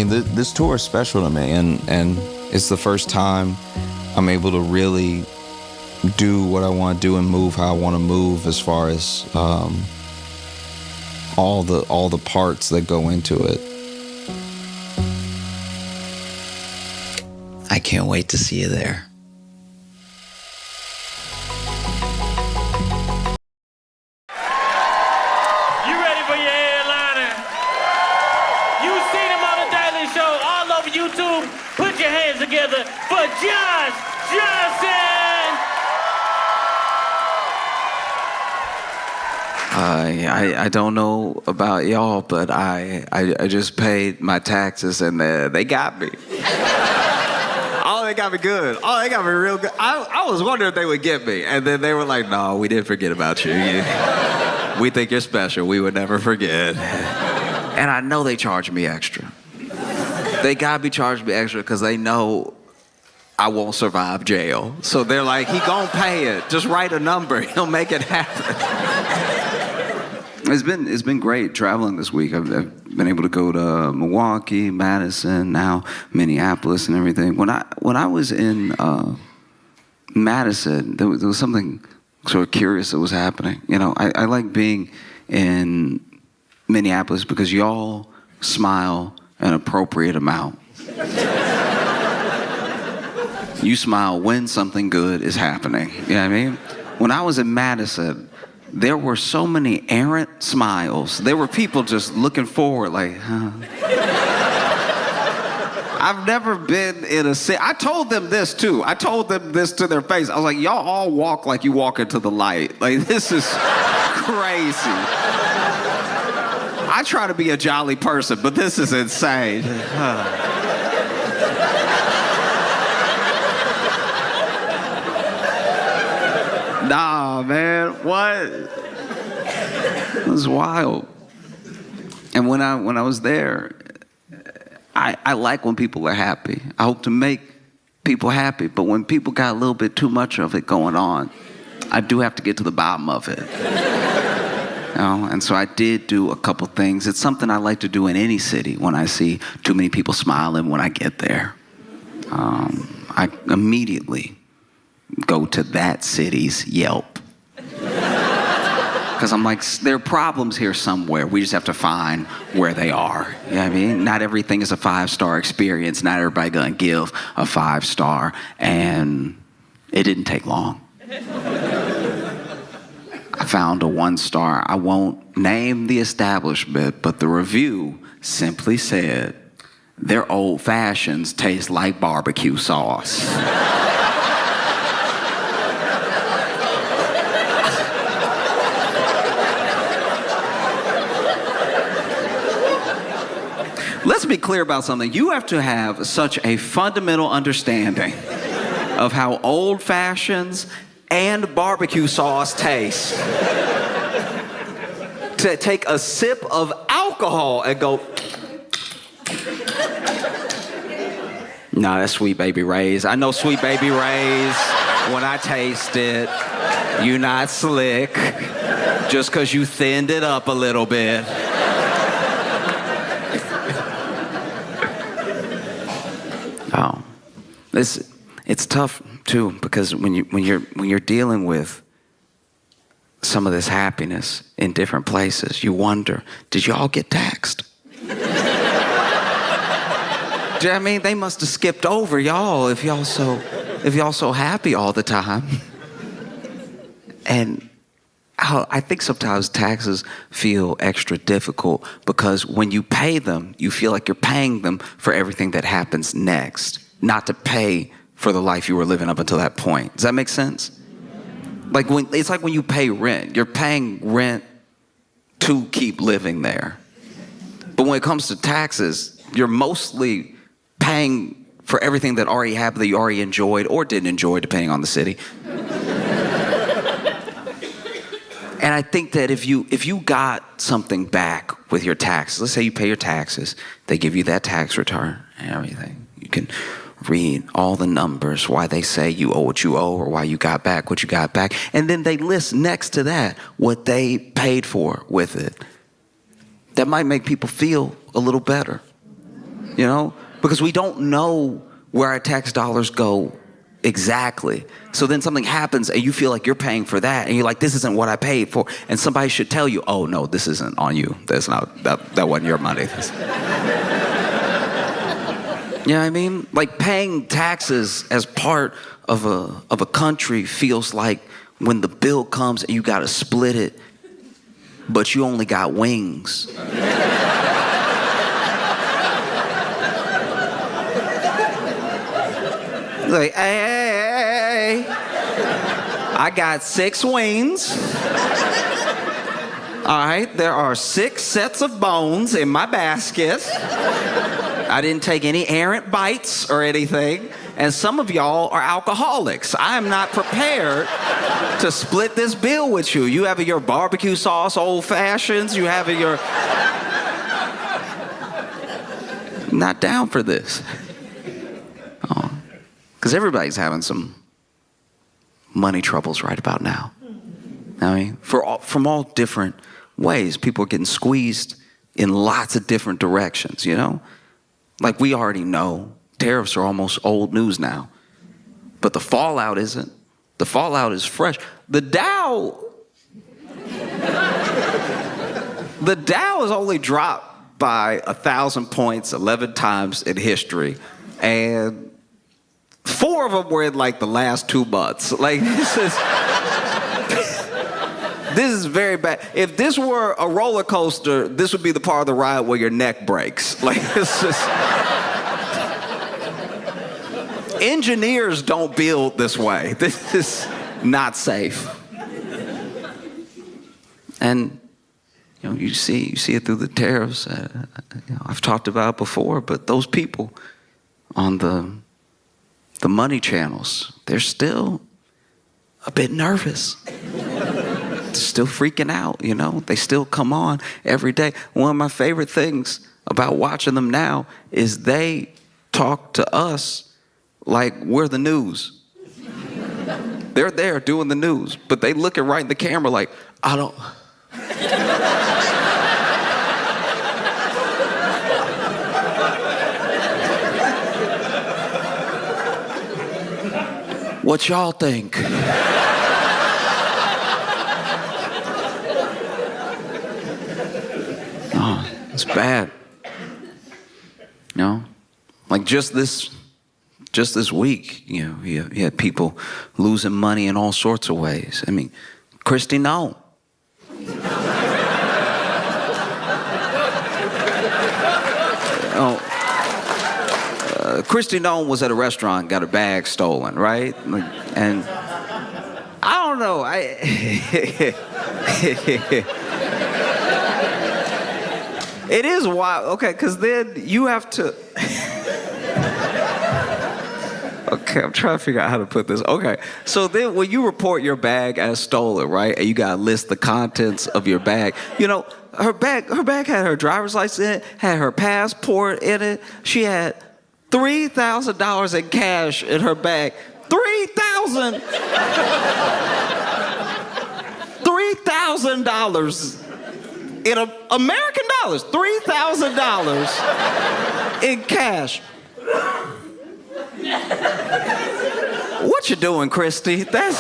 mean, this tour is special to me, and it's the first time I'm able to really do what I want to do and move how I want to move, as far as all the parts that go into it. I can't wait to see you there. You ready for your headliner? You've seen him on The Daily Show all over YouTube. Put your hands together for Josh Johnson! I don't know about y'all, but I just paid my taxes and they got me. Oh, they got me good. Oh, they got me real good. I was wondering if they would get me. And then they were like, no, we didn't forget about you. We think you're special. We would never forget. And I know they charged me extra. They got me charged me extra because they know I won't survive jail. So they're like, he gonna pay it. Just write a number. He'll make it happen. It's been great traveling this week. I've been able to go to Milwaukee, Madison, now Minneapolis and everything. When I was in Madison, there was something sort of curious that was happening. You know, I like being in Minneapolis because y'all smile an appropriate amount. You smile when something good is happening. You know what I mean? When I was in Madison, there were so many errant smiles. There were people just looking forward like, huh. I've never been in a city. I told them this too. I told them this to their face. I was like, y'all all walk like you walk into the light. Like, this is crazy. I try to be a jolly person, but this is insane. Nah, man, what? It was wild. And when I was there, I like when people are happy. I hope to make people happy, but when people got a little bit too much of it going on, I do have to get to the bottom of it. You know? And so I did do a couple things. It's something I like to do in any city when I see too many people smiling when I get there. I immediately go to that city's Yelp. Because I'm like, there are problems here somewhere. We just have to find where they are. You know what I mean? Not everything is a 5-star experience. Not everybody gonna give a 5-star. And it didn't take long. I found a 1-star. I won't name the establishment, but the review simply said, their old fashions taste like barbecue sauce. Let's be clear about something. You have to have such a fundamental understanding of how old fashions and barbecue sauce taste to take a sip of alcohol and go, nah, that's Sweet Baby Ray's. I know Sweet Baby Ray's. When I taste it, you not slick just because you thinned it up a little bit. Oh, it's tough too, because when you're dealing with some of this happiness in different places, you wonder, did y'all get taxed? Do you know what I mean? They must have skipped over y'all if y'all so happy all the time. And I think sometimes taxes feel extra difficult because when you pay them, you feel like you're paying them for everything that happens next, not to pay for the life you were living up until that point. Does that make sense? It's like when you pay rent. You're paying rent to keep living there. But when it comes to taxes, you're mostly paying for everything that already happened, that you already enjoyed or didn't enjoy, depending on the city. And I think that if you got something back with your taxes, let's say you pay your taxes, they give you that tax return and everything. You can read all the numbers, why they say you owe what you owe or why you got back what you got back. And then they list next to that what they paid for with it. That might make people feel a little better. you know, because we don't know where our tax dollars go exactly. So then something happens and you feel like you're paying for that and you're like, this isn't what I paid for. And somebody should tell you, oh no, this isn't on you. That's not, that wasn't your money. You know what I mean? Like paying taxes as part of a country feels like when the bill comes and you got to split it, but you only got wings. Like, hey, I got 6 wings. All right, there are 6 sets of bones in my basket. I didn't take any errant bites or anything. And some of y'all are alcoholics. I am not prepared to split this bill with you. You have your barbecue sauce old fashions. You have your... I'm not down for this. Oh. Because everybody's having some money troubles right about now. I mean, from all different ways. People are getting squeezed in lots of different directions, you know? Like we already know, tariffs are almost old news now. But the fallout isn't. The fallout is fresh. The Dow has only dropped by 1,000 points 11 times in history. And 4 of them were in like the last 2 months. Like this is very bad. If this were a roller coaster, this would be the part of the ride where your neck breaks. Like it's just... Engineers don't build this way. This is not safe. And you know, you see it through the tariffs. You know, I've talked about it before, but those people on the money channels, they're still a bit nervous. Still freaking out, you know? They still come on every day. One of my favorite things about watching them now is they talk to us like we're the news. They're there doing the news, but they looking right in the camera like, I don't... What y'all think? Oh, it's bad. You know, like just this week, you know, you had people losing money in all sorts of ways. I mean, Christy Nome. Christy Nome was at a restaurant, got her bag stolen, right? And I don't know. It is wild. Okay, because then you have to... Okay, I'm trying to figure out how to put this. Okay, so then when you report your bag as stolen, right, and you got to list the contents of your bag, you know, her bag had her driver's license in it, had her passport in it. She had $3,000 in cash in her bag. $3,000 in American dollars. $3,000 in cash. What you doing, Christy? That's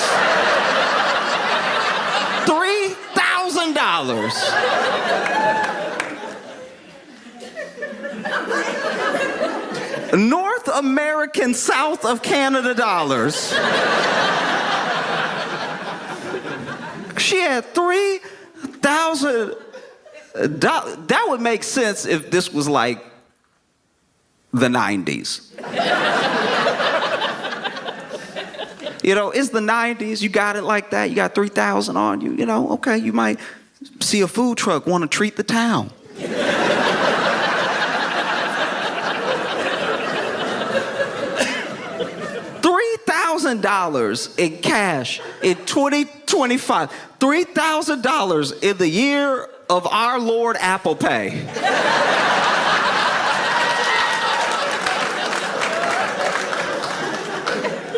$3,000. North American, South of Canada dollars. She had $3,000. That would make sense if this was like the 90s. You know, it's the 90s. You got it like that. You got 3,000 on you. You know, okay, you might see a food truck, want to treat the town. $3,000 in cash in 2025. $3,000 in the year of our Lord Apple Pay.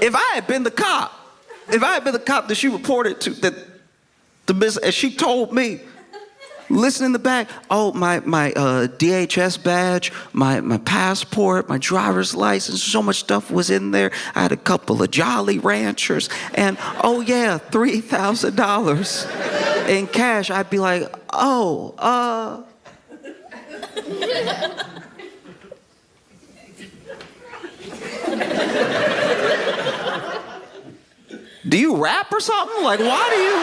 If I had been the cop that she reported to, that the business, and she told me, Listen in the back. Oh, my DHS badge, my passport, my driver's license. So much stuff was in there. I had a couple of Jolly Ranchers. And, oh, yeah, $3,000 in cash. I'd be like, oh, do you rap or something? Like, why do you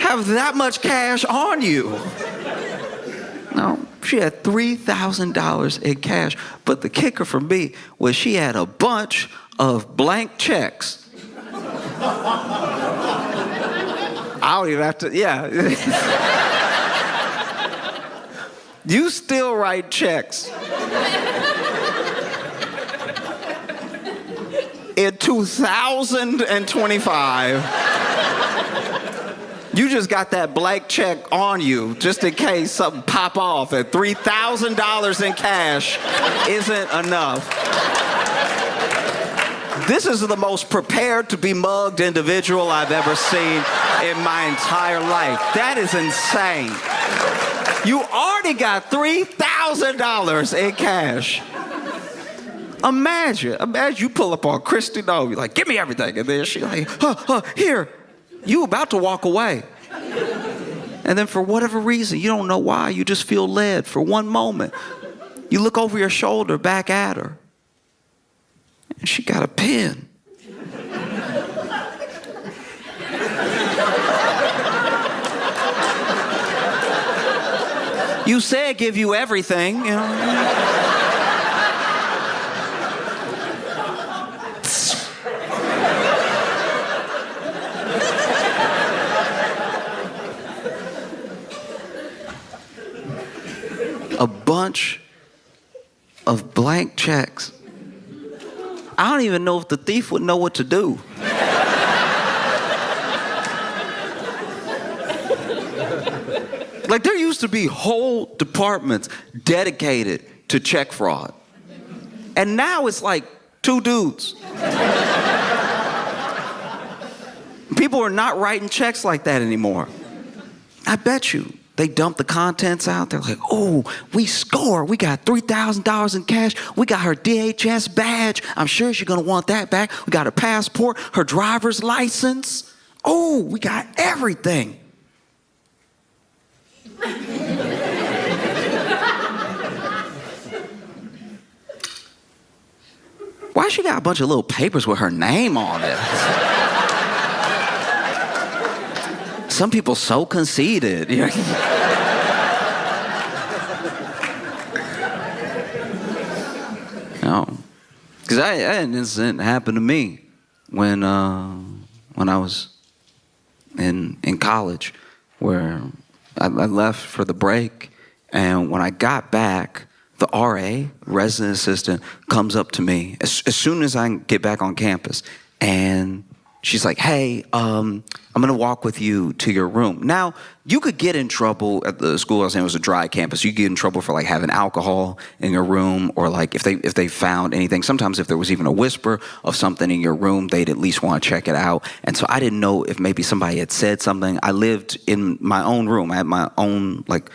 have that much cash on you? No, she had $3,000 in cash. But the kicker for me was she had a bunch of blank checks. I don't even have to, yeah. You still write checks. In 2025, you just got that blank check on you just in case something pop off, and $3,000 in cash isn't enough. This is the most prepared to be mugged individual I've ever seen in my entire life. That is insane. You already got $3,000 in cash. Imagine you pull up on Christy Noe, you're like, give me everything. And then she's like, here, you about to walk away. And then for whatever reason, you don't know why, you just feel led for one moment. You look over your shoulder back at her, and she got a pen. You said give you everything, you know. A bunch of blank checks. I don't even know if the thief would know what to do. Like, there used to be whole departments dedicated to check fraud. And now it's like 2 dudes. People are not writing checks like that anymore. I bet you. They dump the contents out. They're like, oh, we score. We got $3,000 in cash. We got her DHS badge. I'm sure she's going to want that back. We got her passport, her driver's license. Oh, we got everything. Why she got a bunch of little papers with her name on it? Some people so conceited. No, because I had an incident happen to me when I was in college, where I left for the break, and when I got back, the RA, resident assistant, comes up to me as soon as I get back on campus, and she's like, hey, I'm gonna walk with you to your room. Now, you could get in trouble at the school I was in. It was a dry campus. You could get in trouble for like having alcohol in your room, or like if they found anything. Sometimes if there was even a whisper of something in your room, they'd at least want to check it out. And so I didn't know if maybe somebody had said something. I lived in my own room. I had my own like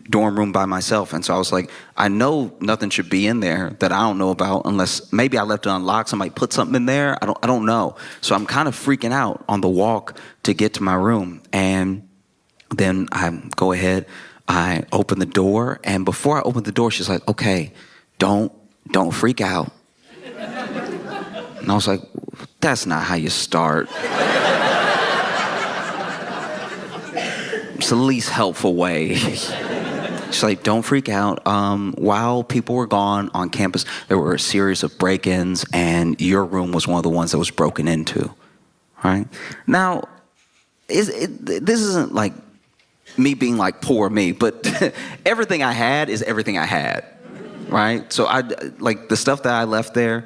dorm room by myself. And so I was like, I know nothing should be in there that I don't know about, unless maybe I left it unlocked. Somebody put something in there. I don't know. So I'm kind of freaking out on the walk to get to my room. And then I go ahead, I open the door. And before I open the door, she's like, okay, don't freak out. And I was like, that's not how you start. It's the least helpful way. She's like, don't freak out. While people were gone on campus, there were a series of break-ins, and your room was one of the ones that was broken into. Right? Now, this isn't like me being like poor me, but everything I had is everything I had. Right? So I like the stuff that I left there,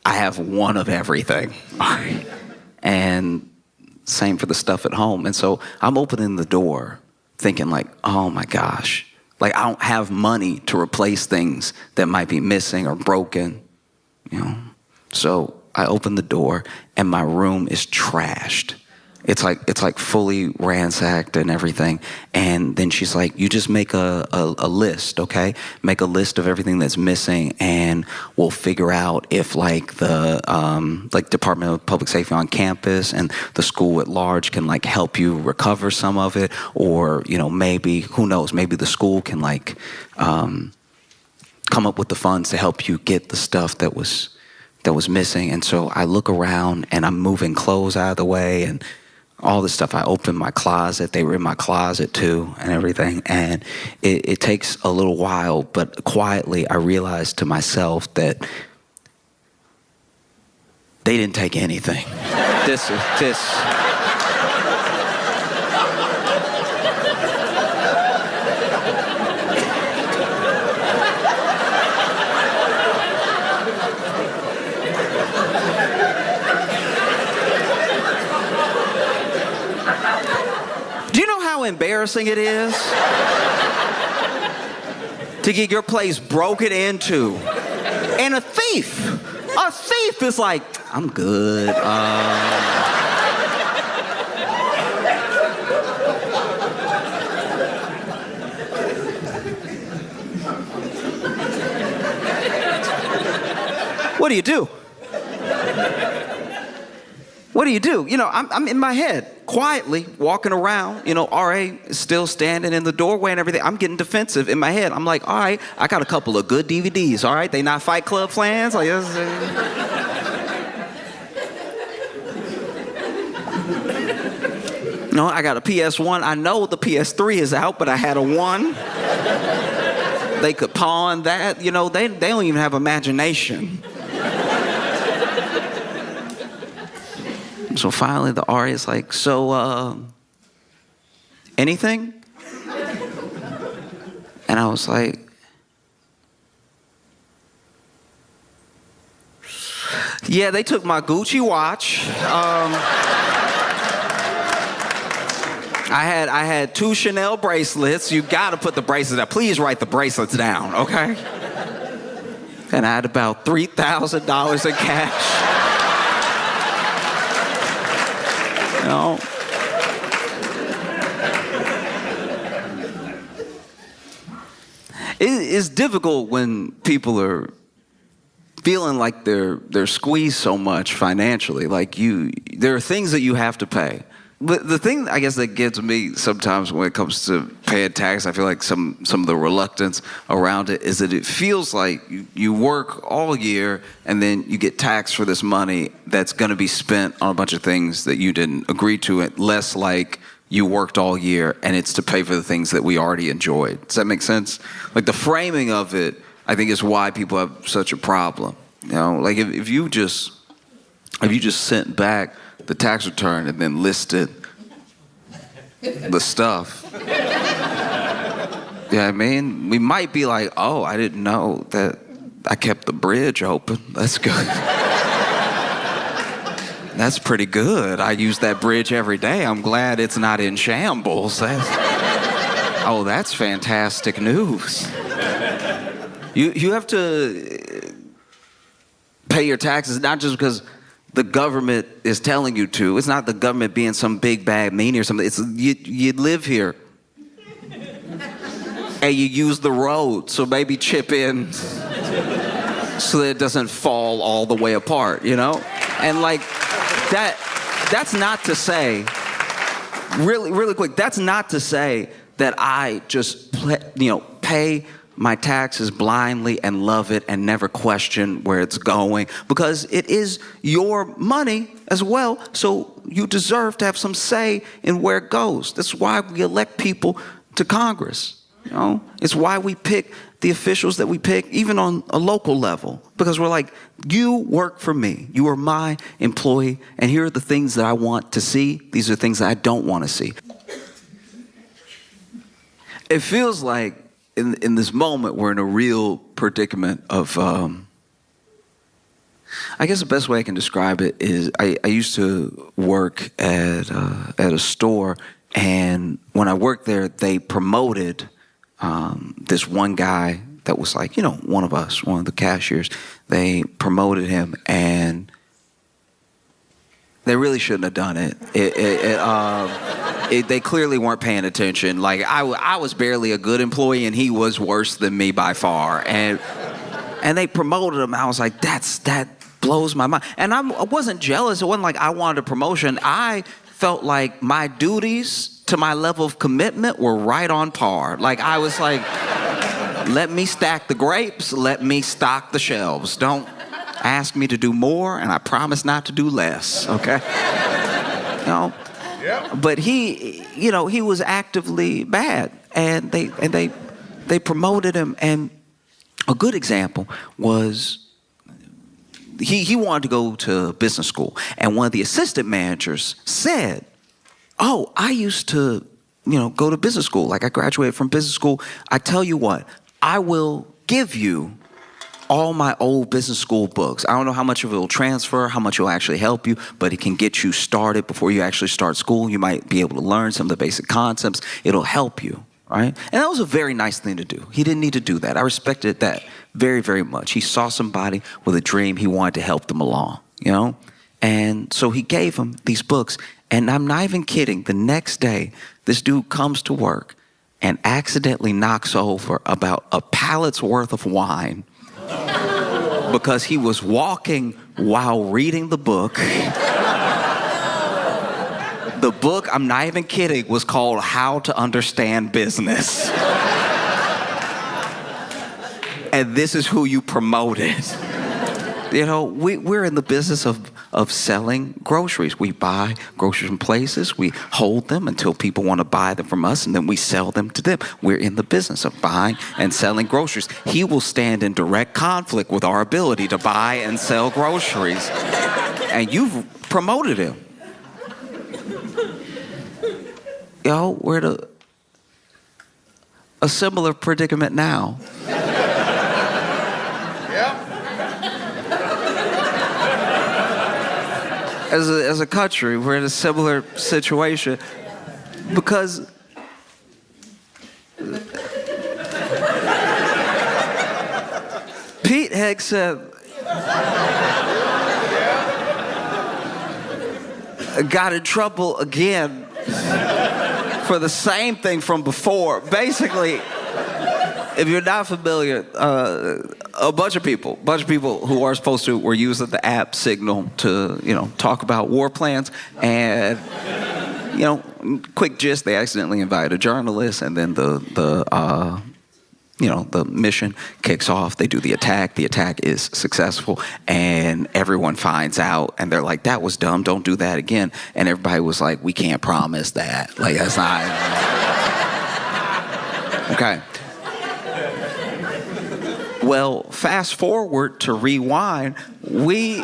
I have one of everything. Right? And same for the stuff at home. And so I'm opening the door thinking like, oh my gosh. Like, I don't have money to replace things that might be missing or broken, you know? So I open the door, and my room is trashed. It's like fully ransacked and everything. And then she's like, you just make a list, okay? Make a list of everything that's missing, and we'll figure out if like the like Department of Public Safety on campus and the school at large can like help you recover some of it, or maybe, who knows, maybe the school can like come up with the funds to help you get the stuff that was missing. And so I look around and I'm moving clothes out of the way and all this stuff. I opened my closet. They were in my closet too and everything. And it takes a little while, but quietly I realized to myself that they didn't take anything. This. How embarrassing it is to get your place broken into, and a thief is like, I'm good. What do you do? What do you do? I'm in my head, quietly walking around. RA is still standing in the doorway and everything. I'm getting defensive in my head. I'm like, all right, I got a couple of good DVDs. All right, they not Fight Club fans. Like, I got a PS1. I know the PS3 is out, but I had a 1. They could pawn that. They don't even have imagination. So finally the RA is like, so, anything? And I was like, yeah, they took my Gucci watch. I had 2 Chanel bracelets. You gotta put the bracelets down. Please write the bracelets down, okay? And I had about $3,000 in cash. It's difficult when people are feeling like they're squeezed so much financially. Like there are things that you have to pay. The thing, I guess, that gets me sometimes when it comes to paying tax, I feel like some of the reluctance around it is that it feels like you work all year and then you get taxed for this money that's going to be spent on a bunch of things that you didn't agree to. It less like you worked all year and it's to pay for the things that we already enjoyed. Does that make sense? Like the framing of it, I think, is why people have such a problem. Like if you just sent back the tax return and then listed the stuff. I mean, we might be like, oh, I didn't know that I kept the bridge open. That's good. That's pretty good. I use that bridge every day. I'm glad it's not in shambles. That's fantastic news. You have to pay your taxes, not just because the government is telling you to. It's not the government being some big bad meanie or something. It's you live here. And you use the road, so maybe chip in so that it doesn't fall all the way apart, And like that's not to say, really quick, that's not to say that I just pay my taxes blindly and love it and never question where it's going, because it is your money as well, so you deserve to have some say in where it goes. That's why we elect people to Congress. It's why we pick the officials that we pick, even on a local level, because we're like, you work for me. You are my employee, and here are the things that I want to see. These are things that I don't want to see. It feels like in this moment, we're in a real predicament of, I guess the best way I can describe it is I used to work at a store, and when I worked there, they promoted this one guy that was like, one of us, one of the cashiers. They promoted him, and They really shouldn't have done it. They clearly weren't paying attention. Like, I was barely a good employee, and he was worse than me by far. And they promoted him. I was like, that blows my mind. And I wasn't jealous. It wasn't like I wanted a promotion. I felt like my duties to my level of commitment were right on par. Like, I was like, let me stack the grapes. Let me stock the shelves. Don't ask me to do more, and I promise not to do less, okay? You know? Yep. But he was actively bad, and they promoted him. And a good example was he wanted to go to business school, and one of the assistant managers said, "Oh, I used to, go to business school. Like, I graduated from business school. I tell you what, I will give you all my old business school books. I don't know how much of it will transfer, how much it will actually help you, but it can get you started before you actually start school. You might be able to learn some of the basic concepts. It'll help you," right? And that was a very nice thing to do. He didn't need to do that. I respected that very, very much. He saw somebody with a dream. He wanted to help them along, And so he gave him these books. And I'm not even kidding. The next day, this dude comes to work and accidentally knocks over about a pallet's worth of wine because he was walking while reading the book. The book, I'm not even kidding, was called How to Understand Business. And this is who you promoted. We're in the business of selling groceries. We buy groceries from places, we hold them until people want to buy them from us, and then we sell them to them. We're in the business of buying and selling groceries. He will stand in direct conflict with our ability to buy and sell groceries. And you've promoted him. We're in a similar predicament now. As a country, we're in a similar situation because Pete Hegseth got in trouble again for the same thing from before. Basically, if you're not familiar, a bunch of people who are supposed to were using the app Signal to, talk about war plans. And, quick gist, they accidentally invited a journalist, and then the mission kicks off. They do the attack. The attack is successful, and everyone finds out, and they're like, "That was dumb. Don't do that again." And everybody was like, "We can't promise that. Like, that's not." Okay. Well, fast forward to rewind, we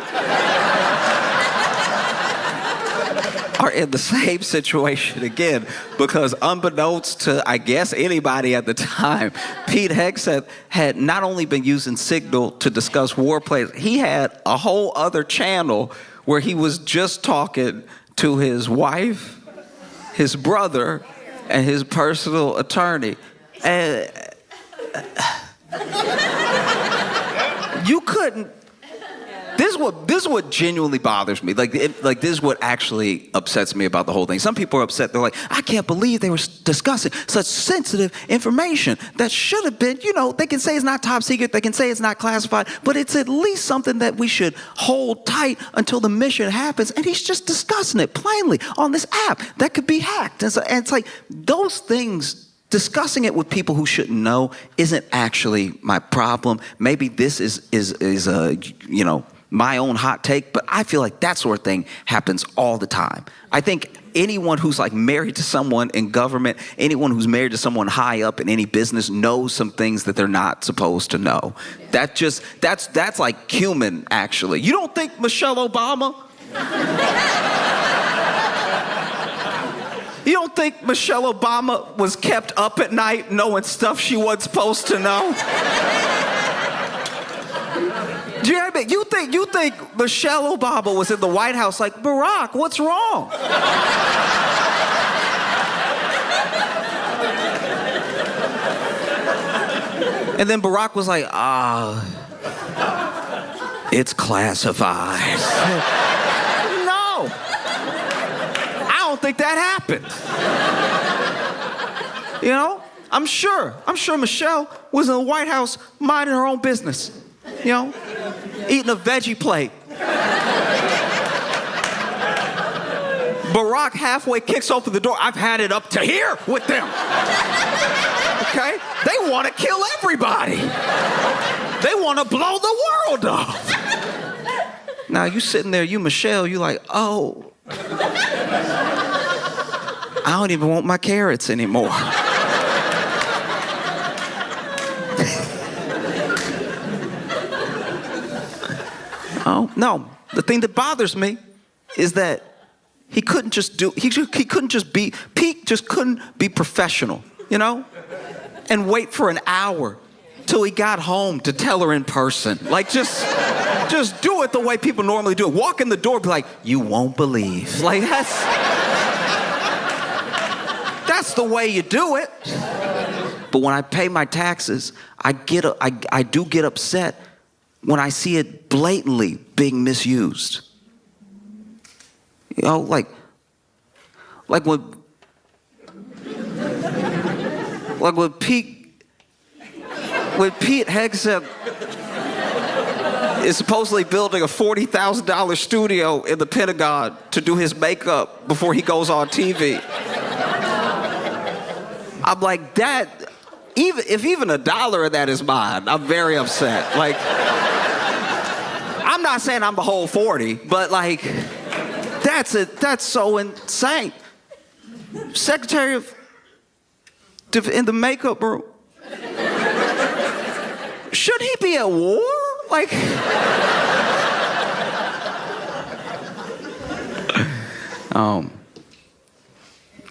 are in the same situation again because unbeknownst to, I guess, anybody at the time, Pete Hegseth had not only been using Signal to discuss war plans, he had a whole other channel where he was just talking to his wife, his brother, and his personal attorney. And you couldn't. This is what genuinely bothers me. Like this is what actually upsets me about the whole thing. Some people are upset. They're like, "I can't believe they were discussing such sensitive information that should have been, they can say it's not top secret, they can say it's not classified, but it's at least something that we should hold tight until the mission happens." And he's just discussing it plainly on this app that could be hacked. And it's like those things. Discussing it with people who shouldn't know isn't actually my problem. Maybe this is my own hot take, but I feel like that sort of thing happens all the time. I think anyone who's like married to someone in government, anyone who's married to someone high up in any business knows some things that they're not supposed to know. That's like human, actually. You don't think Michelle Obama? You don't think Michelle Obama was kept up at night knowing stuff she wasn't supposed to know? Do you know what I mean? You think Michelle Obama was in the White House like, "Barack, what's wrong?" And then Barack was like, "It's classified." No. think that happened. You know, I'm sure Michelle was in the White House minding her own business, you know, eating a veggie plate. Barack halfway kicks open the door. I've had it up to here with them. Okay? They want to kill everybody. They want to blow the world up. Now you sitting there, you Michelle, you like, oh, I don't even want my carrots anymore. Oh, no. The thing that bothers me is that Pete just couldn't be professional, you know? And wait for an hour till he got home to tell her in person. Like, just do it the way people normally do it. Walk in the door, be like, you won't believe. Like, that's the way you do it. But when I pay my taxes, I do get upset when I see it blatantly being misused. You know, like when Pete Hegseth is supposedly building a $40,000 studio in the Pentagon to do his makeup before he goes on TV. I'm like, that, if even $1 of that is mine, I'm very upset. Like, I'm not saying I'm the whole 40, but like, that's so insane. Secretary in the makeup room. Should he be at war? Like,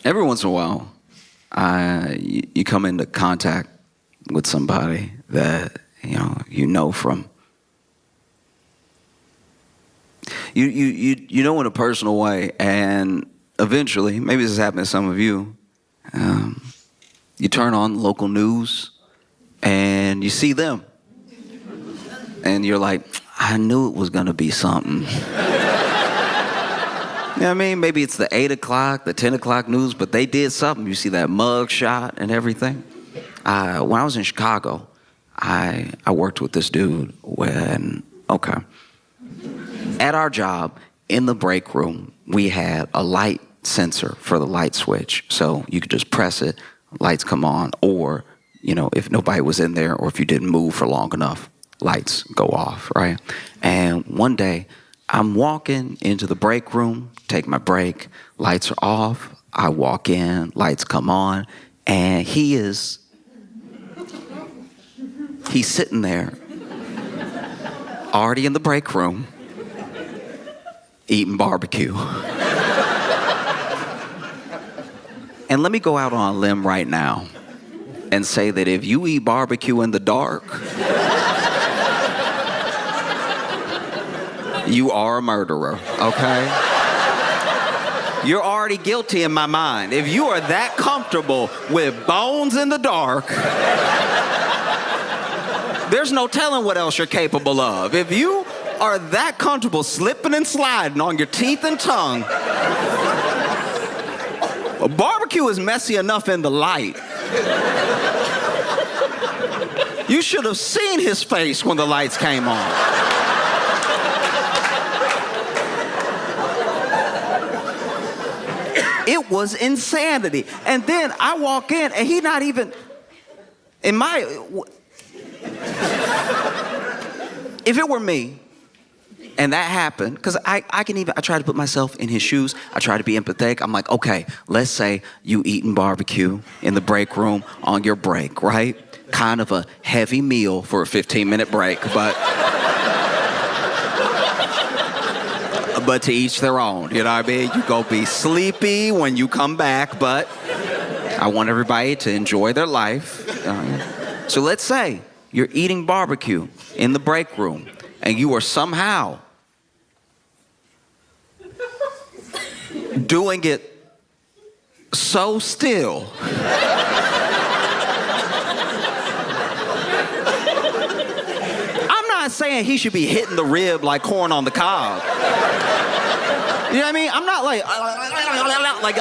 every once in a while, you come into contact with somebody that you know from. You know in a personal way, and eventually, maybe this has happened to some of you, you turn on local news and you see them. And you're like, I knew it was gonna be something. You know what I mean? Maybe it's the 8 o'clock, the 10 o'clock news, but they did something. You see that mug shot and everything. When I was in Chicago, I worked with this dude at our job, in the break room, we had a light sensor for the light switch. So you could just press it, lights come on, or, if nobody was in there or if you didn't move for long enough, lights go off, right? And one day, I'm walking into the break room, take my break, lights are off, I walk in, lights come on, and he's sitting there, already in the break room, eating barbecue. And let me go out on a limb right now and say that if you eat barbecue in the dark, you are a murderer, okay? You're already guilty in my mind. If you are that comfortable with bones in the dark, there's no telling what else you're capable of. If you are that comfortable slipping and sliding on your teeth and tongue, barbecue is messy enough in the light. You should have seen his face when the lights came on. It was insanity. And then I walk in and he not even, if it were me, and that happened, because I try to put myself in his shoes. I try to be empathetic. I'm like, okay, let's say you eating barbecue in the break room on your break, right? Kind of a heavy meal for a 15-minute break, but to each their own, you know what I mean? You go be sleepy when you come back, but I want everybody to enjoy their life. So let's say you're eating barbecue in the break room, and you are somehow doing it so still I'm not saying he should be hitting the rib like corn on the cob. You know what I mean? I'm not like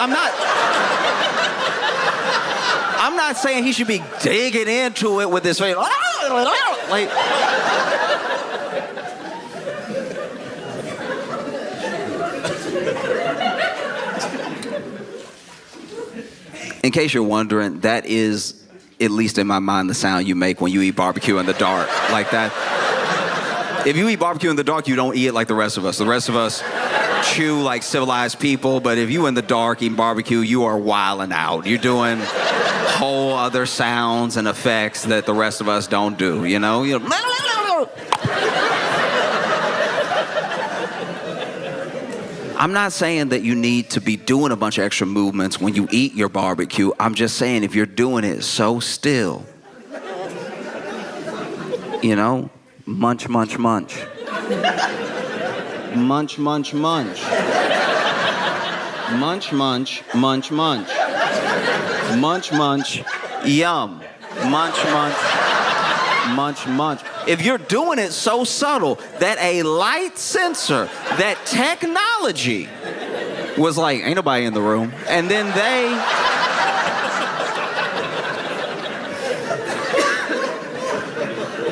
I'm not saying he should be digging into it with his face. Like, in case you're wondering, that is, at least in my mind, the sound you make when you eat barbecue in the dark. Like that. If you eat barbecue in the dark, you don't eat it like the rest of us. The rest of us chew like civilized people, but if you in the dark eating barbecue, you are wilding out. You're doing whole other sounds and effects that the rest of us don't do, you know? I'm not saying that you need to be doing a bunch of extra movements when you eat your barbecue. I'm just saying if you're doing it so still, you know, munch, munch, munch. Munch, munch, munch. Munch, munch, munch, munch. Munch, munch, yum. Munch, munch, munch, munch. If you're doing it so subtle that a light sensor, that technology was like, ain't nobody in the room. And then they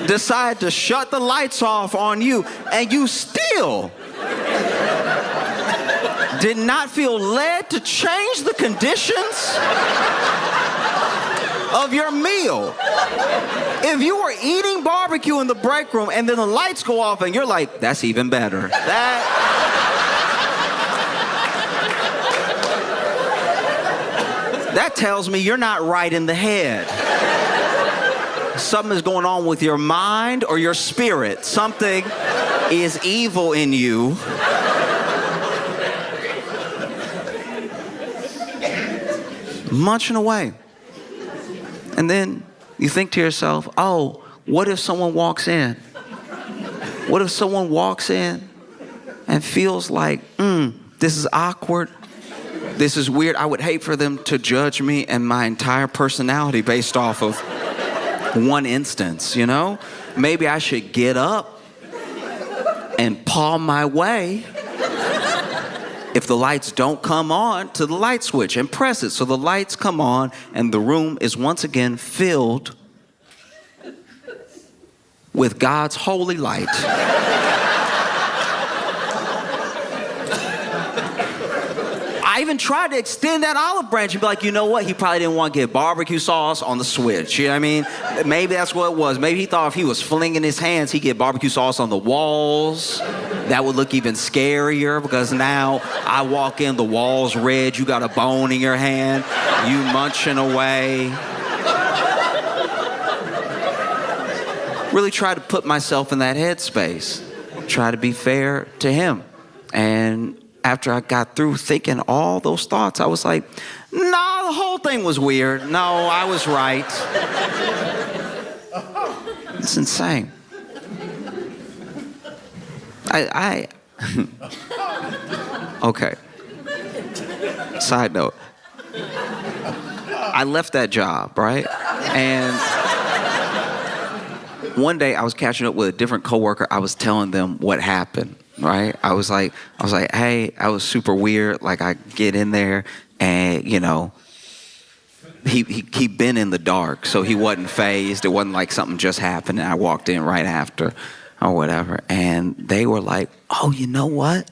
decide to shut the lights off on you, and you still did not feel led to change the conditions of your meal. If you were eating barbecue in the break room and then the lights go off and you're like, that's even better. That tells me you're not right in the head. Something is going on with your mind or your spirit. Something is evil in you. Munching away. And then you think to yourself, oh, what if someone walks in? What if someone walks in and feels like, this is awkward, this is weird. I would hate for them to judge me and my entire personality based off of one instance, you know? Maybe I should get up and paw my way, if the lights don't come on, to the light switch and press it so the lights come on and the room is once again filled with God's holy light. I even tried to extend that olive branch and be like, you know what? He probably didn't want to get barbecue sauce on the switch. You know what I mean? Maybe that's what it was. Maybe he thought if he was flinging his hands, he'd get barbecue sauce on the walls. That would look even scarier because now I walk in, the wall's red, you got a bone in your hand, you munching away. Really try to put myself in that headspace. Try to be fair to him. And after I got through thinking all those thoughts, I was like, nah, the whole thing was weird. No, I was right. It's insane. Okay. Side note. I left that job, right? And one day I was catching up with a different coworker. I was telling them what happened, right? I was like, hey, I was super weird. Like I get in there and, you know, he'd been in the dark, so he wasn't fazed. It wasn't like something just happened and I walked in right after or whatever. And they were like, oh, you know what?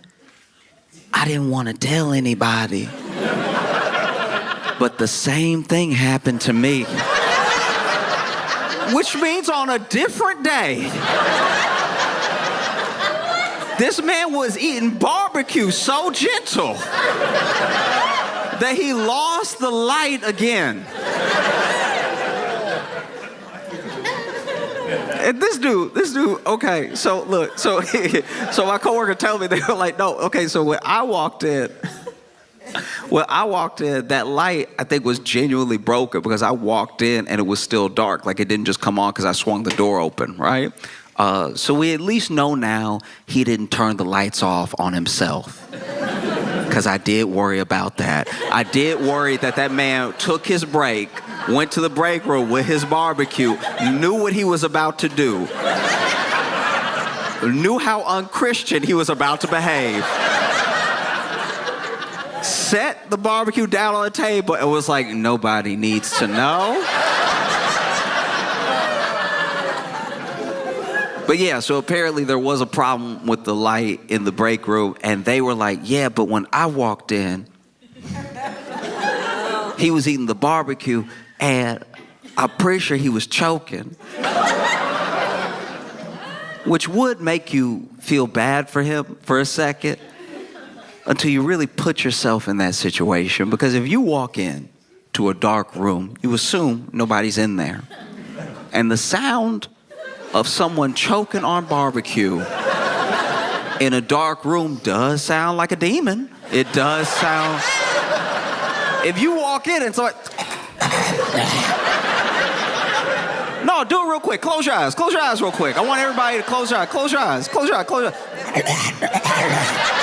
I didn't want to tell anybody. But the same thing happened to me. Which means on a different day, this man was eating barbecue so gentle that he lost the light again. And this dude, okay, so look, so my coworker told me, they were like, no, okay, so when I walked in, that light, I think, was genuinely broken because I walked in and it was still dark. Like it didn't just come on because I swung the door open, right? So we at least know now he didn't turn the lights off on himself. Because I did worry about that. I did worry that man took his break, went to the break room with his barbecue, knew what he was about to do, knew how unchristian he was about to behave. set the barbecue down on the table and was like, nobody needs to know. But yeah, so apparently there was a problem with the light in the break room, and they were like, yeah, but when I walked in, he was eating the barbecue, and I'm pretty sure he was choking. Which would make you feel bad for him for a second, until you really put yourself in that situation. Because if you walk in to a dark room, you assume nobody's in there. And the sound of someone choking on barbecue in a dark room does sound like a demon. It does sound... If you walk in and start... No, do it real quick. Close your eyes. Close your eyes real quick. I want everybody to close your eyes. Close your eyes. Close your eyes. Close your eyes.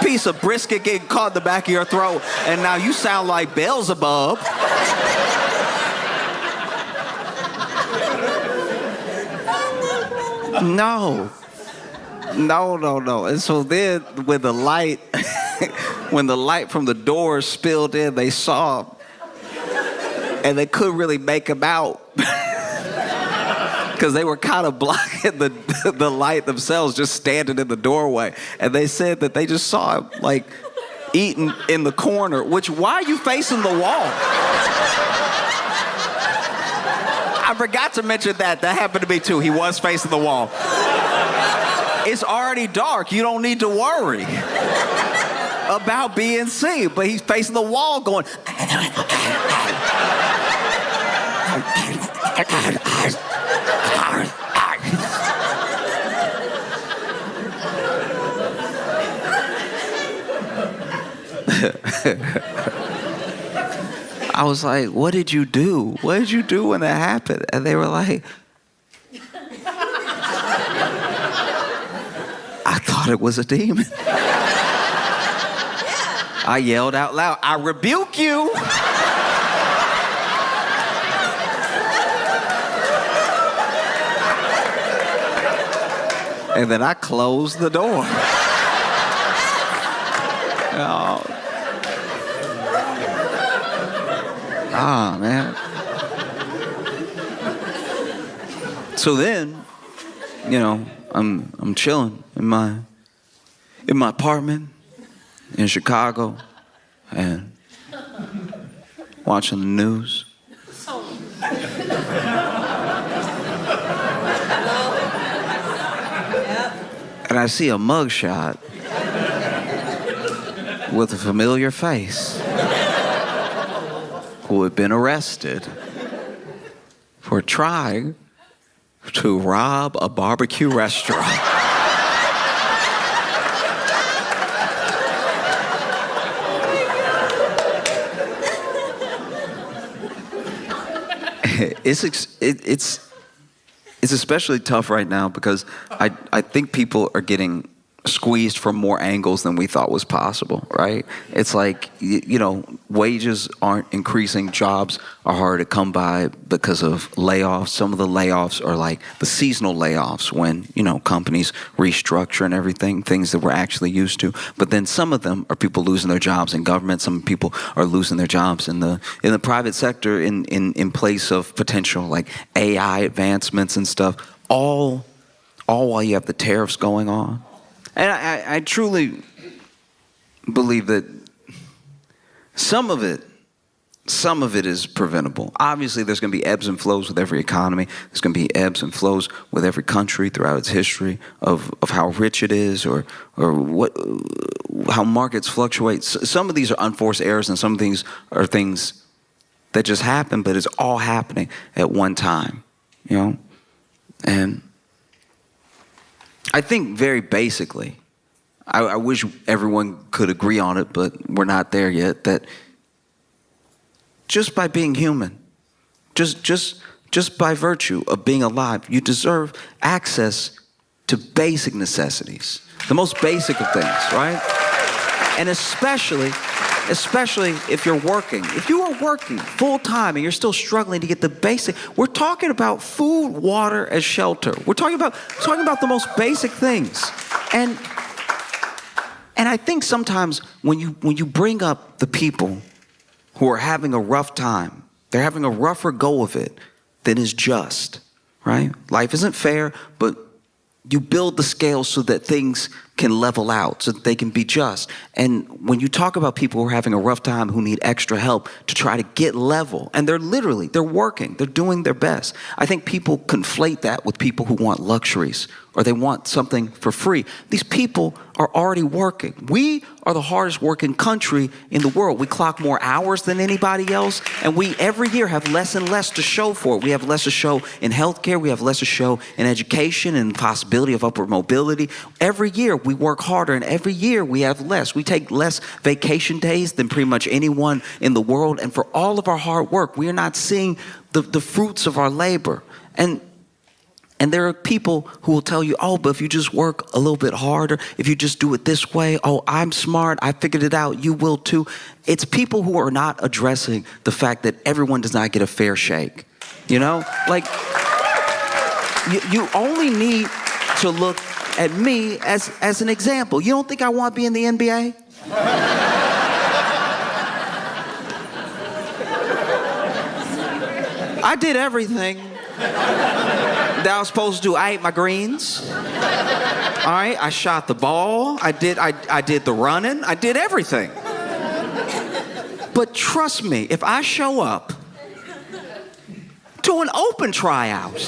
Piece of brisket getting caught in the back of your throat, and now you sound like Beelzebub. No. And so then when the light when the light from the door spilled in, they saw him. And they couldn't really make him out. Because they were kind of blocking the light themselves, just standing in the doorway. And they said that they just saw him, like, eating in the corner. Which, why are you facing the wall? I forgot to mention that. That happened to me, too. He was facing the wall. It's already dark. You don't need to worry about being seen. But he's facing the wall going... I was like, what did you do? What did you do when that happened? And they were like, I thought it was a demon. I yelled out loud, I rebuke you. And then I closed the door. Oh, man. So then, you know, I'm chilling in my apartment in Chicago and watching the news. And I see a mugshot with a familiar face who had been arrested for trying to rob a barbecue restaurant. It's especially tough right now because I think people are getting squeezed from more angles than we thought was possible, right? It's like, you know, wages aren't increasing, jobs are hard to come by because of layoffs. Some of the layoffs are like the seasonal layoffs when, you know, companies restructure and everything, things that we're actually used to. But then some of them are people losing their jobs in government. Some people are losing their jobs in the private sector in place of potential like AI advancements and stuff, all while you have the tariffs going on. And I truly believe that some of it is preventable. Obviously, there's going to be ebbs and flows with every economy. There's going to be ebbs and flows with every country throughout its history of how rich it is or how markets fluctuate. Some of these are unforced errors, and some of these are things that just happen, but it's all happening at one time, you know? And I think very basically, I wish everyone could agree on it, but we're not there yet, that just by being human, just by virtue of being alive, you deserve access to basic necessities, the most basic of things, right? And especially if you're working. If you are working full time and you're still struggling to get the basic, we're talking about food, water, and shelter. We're talking about the most basic things. And I think sometimes when you bring up the people who are having a rough time, they're having a rougher go of it than is just, right? Life isn't fair, but you build the scale so that things can level out, so that they can be just. And when you talk about people who are having a rough time, who need extra help to try to get level, and they're working, they're doing their best. I think people conflate that with people who want luxuries or they want something for free. These people are already working. We are the hardest working country in the world. We clock more hours than anybody else, and we every year have less and less to show for it. We have less to show in healthcare, we have less to show in education and possibility of upward mobility. Every year we work harder, and every year we have less. We take less vacation days than pretty much anyone in the world, and for all of our hard work, we are not seeing the fruits of our labor. And there are people who will tell you, oh, but if you just work a little bit harder, if you just do it this way, oh, I'm smart, I figured it out, you will too. It's people who are not addressing the fact that everyone does not get a fair shake. You know? Like, you only need to look at me as an example. You don't think I want to be in the NBA? I did everything that I was supposed to do. I ate my greens. All right, I shot the ball. I did the running. I did everything. But trust me, if I show up to an open tryout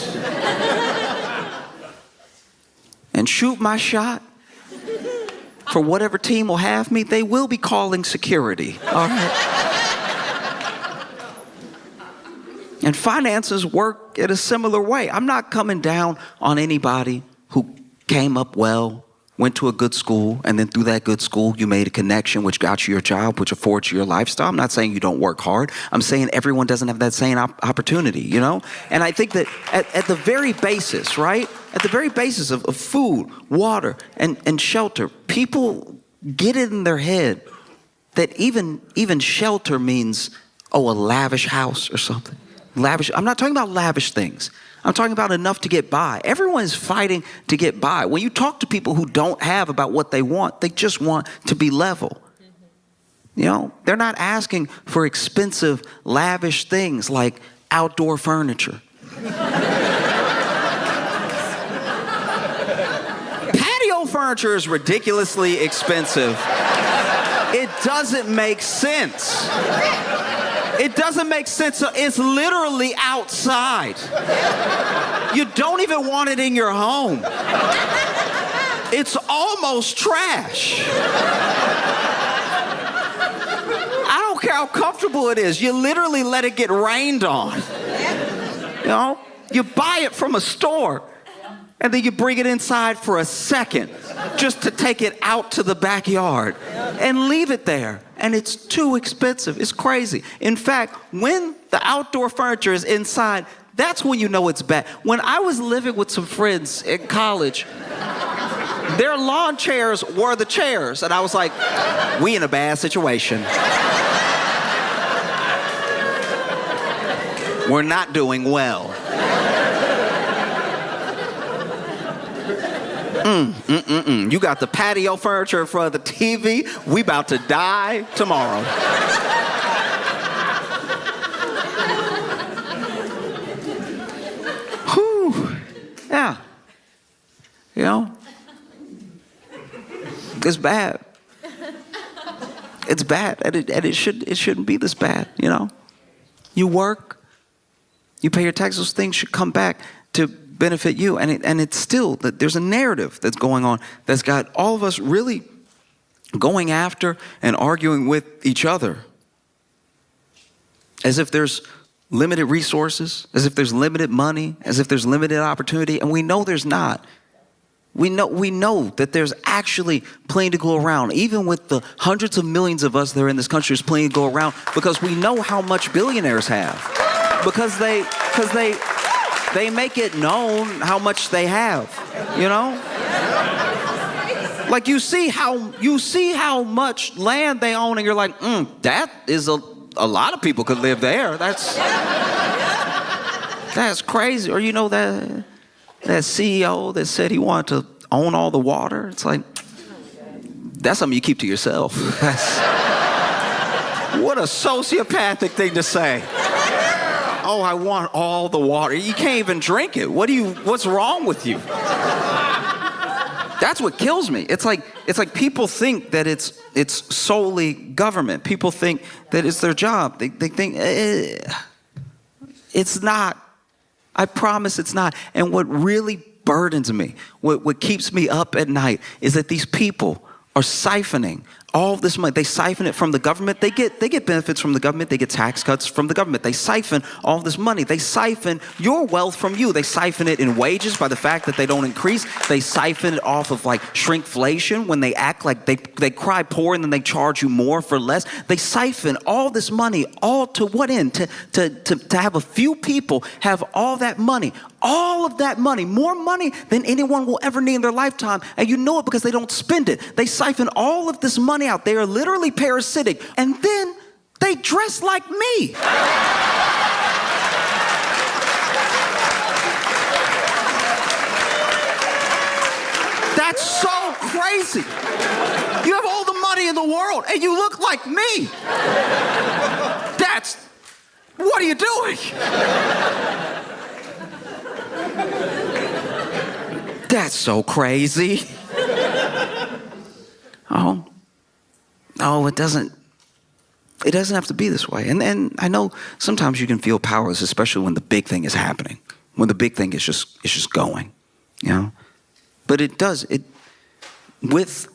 and shoot my shot for whatever team will have me, they will be calling security. All right. And finances work in a similar way. I'm not coming down on anybody who came up well, went to a good school, and then through that good school, you made a connection which got you your job, which affords you your lifestyle. I'm not saying you don't work hard. I'm saying everyone doesn't have that same opportunity, you know? And I think that at the very basis, right? At the very basis of food, water, and shelter, people get it in their head that even shelter means, oh, a lavish house or something. Lavish. I'm not talking about lavish things. I'm talking about enough to get by. Everyone is fighting to get by. When you talk to people who don't have about what they want, they just want to be level. You know, they're not asking for expensive, lavish things like outdoor furniture. Patio furniture is ridiculously expensive. It doesn't make sense. It doesn't make sense. It's literally outside. You don't even want it in your home. It's almost trash. I don't care how comfortable it is. You literally let it get rained on. You know, you buy it from a store and then you bring it inside for a second just to take it out to the backyard and leave it there. And it's too expensive. It's crazy. In fact, when the outdoor furniture is inside, that's when you know it's bad. When I was living with some friends in college, their lawn chairs were the chairs. And I was like, we in a bad situation. We're not doing well. You got the patio furniture in front of the TV. We about to die tomorrow. Whew. Yeah. You know? It's bad. It's bad. And it shouldn't be this bad, you know? You work, you pay your taxes, things should come back to benefit you, and it's still that there's a narrative that's going on that's got all of us really going after and arguing with each other as if there's limited resources, as if there's limited money, as if there's limited opportunity, and we know there's not. We know that there's actually plenty to go around, even with the hundreds of millions of us that are in this country. There's plenty to go around because we know how much billionaires have, because they make it known how much they have, you know? Like you see how much land they own, and you're like, that is a lot of people could live there. That's crazy. Or you know that CEO that said he wanted to own all the water. It's like, that's something you keep to yourself. What a sociopathic thing to say. Oh, I want all the water. You can't even drink it. What's wrong with you? That's what kills me. It's like people think that it's solely government. People think that it's their job. They think it's not. I promise it's not. And what really burdens me, what keeps me up at night, is that these people are siphoning all of this money. They siphon it from the government. They get benefits from the government. They get tax cuts from the government. They siphon all of this money. They siphon your wealth from you. They siphon it in wages by the fact that they don't increase. They siphon it off of like shrinkflation when they act like they cry poor and then they charge you more for less. They siphon all this money, all to what end? To have a few people have all that money. All of that money, more money than anyone will ever need in their lifetime. And you know it because they don't spend it. They siphon all of this money out. They are literally parasitic. And then they dress like me. That's so crazy. You have all the money in the world and you look like me. What are you doing? That's so crazy. Oh, it doesn't have to be this way. And I know sometimes you can feel powerless, especially when the big thing is happening, when the big thing is just going, you know. But it does. With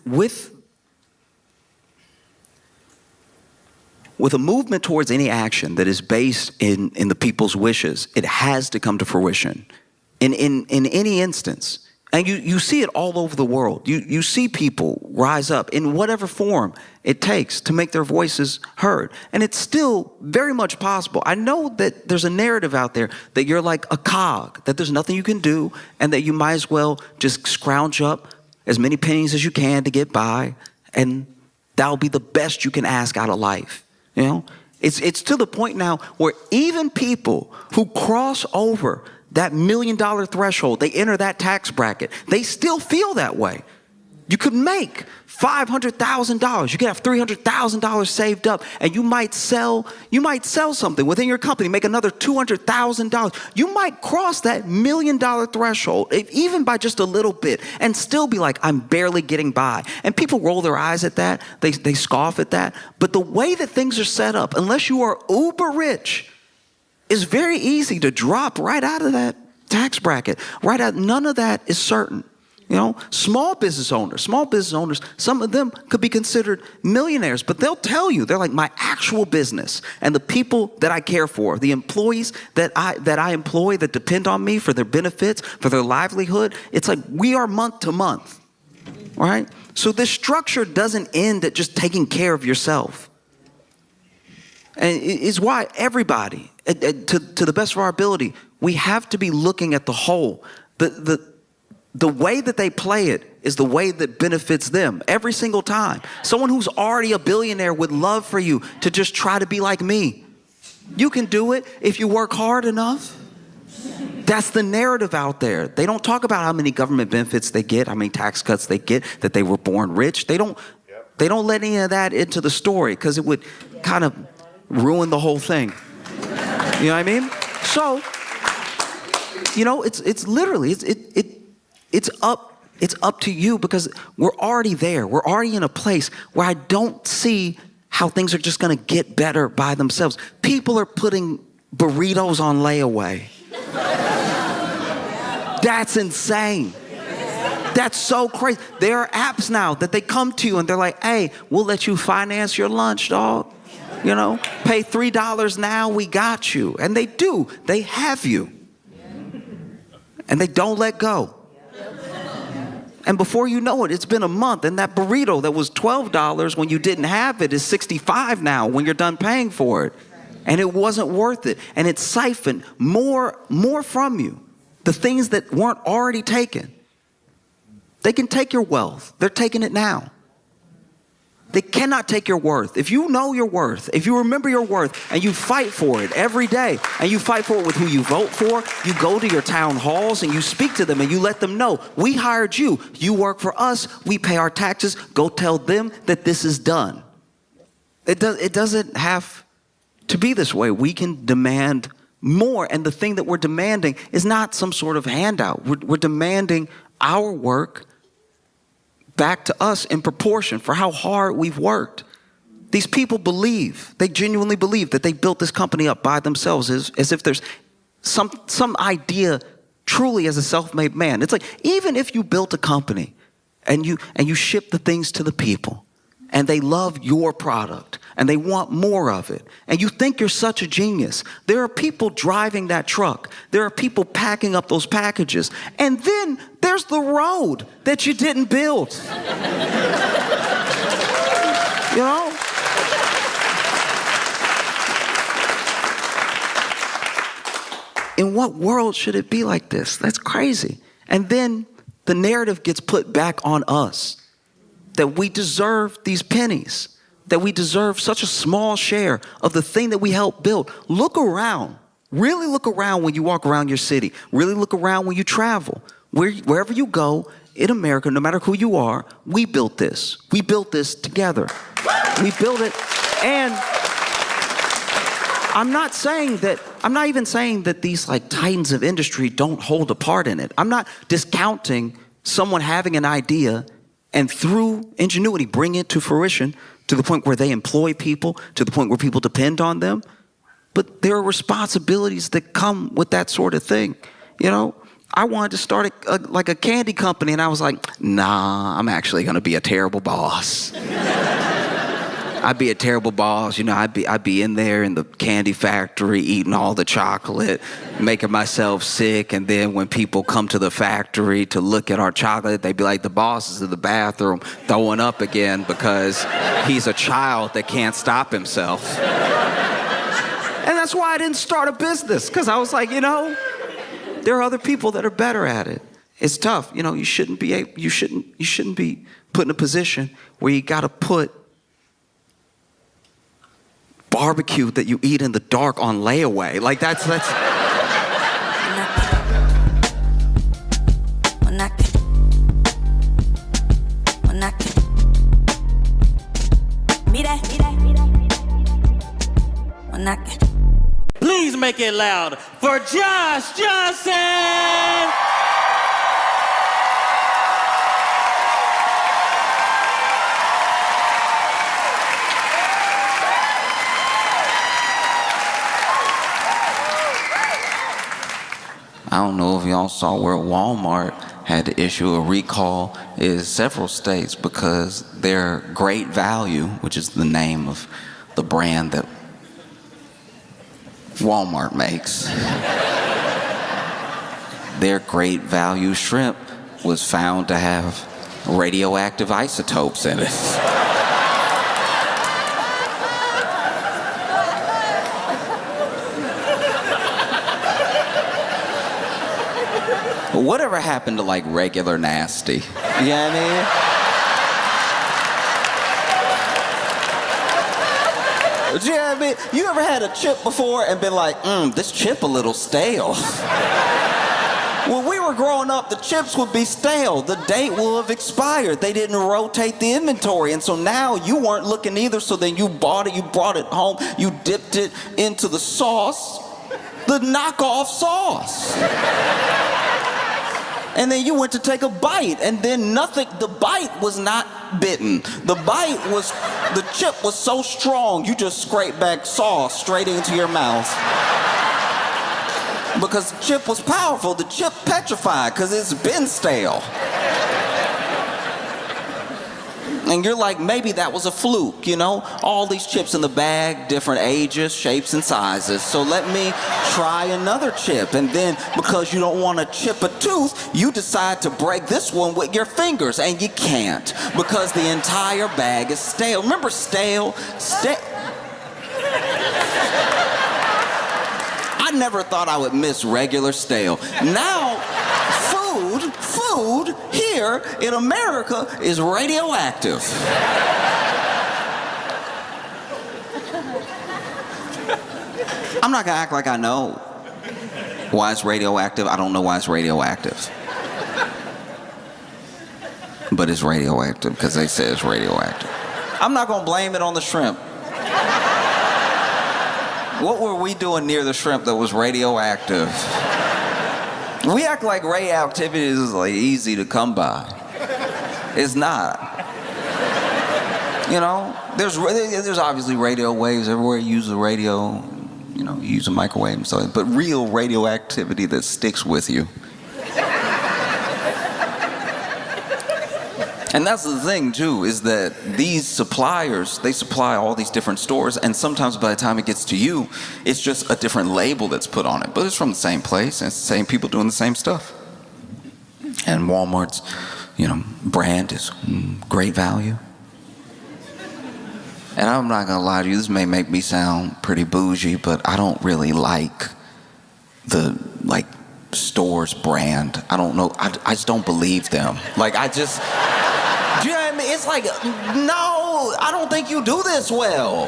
a movement towards any action that is based in the people's wishes, it has to come to fruition. In any instance. And you see it all over the world. You see people rise up in whatever form it takes to make their voices heard. And it's still very much possible. I know that there's a narrative out there that you're like a cog, that there's nothing you can do, and that you might as well just scrounge up as many pennies as you can to get by, and that'll be the best you can ask out of life. You know? It's to the point now where even people who cross over that $1 million threshold, they enter that tax bracket, they still feel that way. You could make $500,000. You could have $300,000 saved up, and you might sell something within your company, make another $200,000. You might cross that $1 million threshold, even by just a little bit, and still be like, I'm barely getting by. And people roll their eyes at that. They scoff at that. But the way that things are set up, unless you are uber rich, it's very easy to drop right out of that tax bracket. None of that is certain. You know, small business owners, some of them could be considered millionaires, but they'll tell you, they're like, my actual business and the people that I care for, the employees that I employ that depend on me for their benefits, for their livelihood, it's like we are month to month, right? So this structure doesn't end at just taking care of yourself. And it's why everybody, to the best of our ability, we have to be looking at the whole. The way that they play it is the way that benefits them every single time. Someone who's already a billionaire would love for you to just try to be like me. You can do it if you work hard enough. That's the narrative out there. They don't talk about how many government benefits they get, how many tax cuts they get, that they were born rich. They don't let any of that into the story because it would kind of ruin the whole thing. You know what I mean? So, you know, it's literally it's up to you, because we're already there. We're already in a place where I don't see how things are just going to get better by themselves. People are putting burritos on layaway. That's insane. That's so crazy. There are apps now that they come to you and they're like, hey, we'll let you finance your lunch, dog. You know, pay $3 now, we got you. And they do. They have you. And they don't let go. And before you know it, it's been a month, and that burrito that was $12 when you didn't have it is $65 now when you're done paying for it. And it wasn't worth it. And it siphoned more from you. The things that weren't already taken. They can take your wealth. They're taking it now. They cannot take your worth. If you know your worth, if you remember your worth, and you fight for it every day, and you fight for it with who you vote for, you go to your town halls and you speak to them and you let them know, we hired you. You work for us. We pay our taxes. Go tell them that this is done. It doesn't have to be this way. We can demand more, and the thing that we're demanding is not some sort of handout. We're demanding our work back to us in proportion for how hard we've worked. These people believe, they genuinely believe that they built this company up by themselves as if there's some idea truly as a self-made man. It's like, even if you built a company and you ship the things to the people and they love your product and they want more of it, and you think you're such a genius, there are people driving that truck. There are people packing up those packages. And then there's the road that you didn't build. You know? In what world should it be like this? That's crazy. And then the narrative gets put back on us that we deserve these pennies, that we deserve such a small share of the thing that we helped build. Look around. Really look around when you walk around your city. Really look around when you travel. Wherever you go in America, no matter who you are, we built this. We built this together. We built it. And I'm not even saying that these like titans of industry don't hold a part in it. I'm not discounting someone having an idea and through ingenuity bring it to fruition to the point where they employ people, to the point where people depend on them. But there are responsibilities that come with that sort of thing. You know, I wanted to start a candy company, and I was like, nah, I'm actually going to be a terrible boss. I'd be a terrible boss. You know, I'd be in there in the candy factory eating all the chocolate, making myself sick. And then when people come to the factory to look at our chocolate, they'd be like, the boss is in the bathroom throwing up again because he's a child that can't stop himself. And that's why I didn't start a business, because I was like, you know, there are other people that are better at it. It's tough. You know, you shouldn't be put in a position where you got to put barbecue that you eat in the dark on layaway. Like that's Please make it loud for Josh Johnson! I don't know if y'all saw where Walmart had to issue a recall in several states because their Great Value, which is the name of the brand that Walmart makes, their Great Value shrimp was found to have radioactive isotopes in it. Whatever happened to like regular nasty? You know what I mean? You know what I mean? You ever had a chip before and been like, this chip a little stale? When we were growing up, the chips would be stale. The date will have expired. They didn't rotate the inventory. And so now you weren't looking either, so then you bought it, you brought it home, you dipped it into the sauce, the knockoff sauce. And then you went to take a bite, and then the bite was not bitten. The chip was so strong, you just scraped back sauce straight into your mouth. Because the chip was powerful, the chip petrified, because it's been stale. And you're like, maybe that was a fluke, you know? All these chips in the bag, different ages, shapes, and sizes. So let me try another chip. And then, because you don't want to chip a tooth, you decide to break this one with your fingers. And you can't, because the entire bag is stale. Remember stale? I never thought I would miss regular stale. Now, food here in America is radioactive. I'm not gonna act like I know why it's radioactive. I don't know why it's radioactive. But it's radioactive because they say it's radioactive. I'm not gonna blame it on the shrimp. What were we doing near the shrimp that was radioactive? We act like radioactivity is like easy to come by. It's not. You know, there's obviously radio waves everywhere. You use the radio, you know, you use a microwave and stuff, but real radioactivity that sticks with you. And that's the thing too, is that these suppliers, they supply all these different stores, and sometimes by the time it gets to you, it's just a different label that's put on it. But it's from the same place, and it's the same people doing the same stuff. And Walmart's, you know, brand is great value. And I'm not gonna lie to you, this may make me sound pretty bougie, but I don't really like the, store's brand. I don't know, I just don't believe them. Do you know what I mean? It's like, no, I don't think you do this well.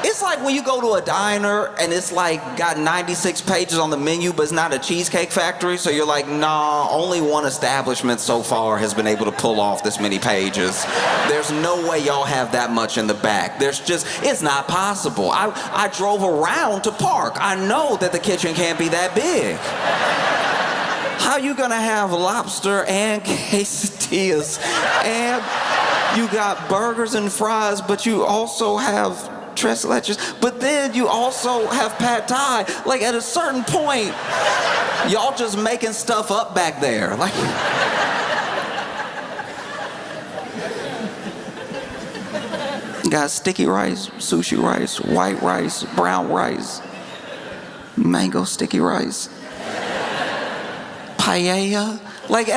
It's like when you go to a diner and it's like got 96 pages on the menu, but it's not a Cheesecake Factory. So you're like, nah, only one establishment so far has been able to pull off this many pages. There's no way y'all have that much in the back. It's not possible. I drove around to park. I know that the kitchen can't be that big. How you gonna have lobster and quesadillas and you got burgers and fries, but you also have tres leches, but then you also have pad thai? Like, at a certain point, y'all just making stuff up back there. Like, you got sticky rice, sushi rice, white rice, brown rice, mango sticky rice, paella. Like,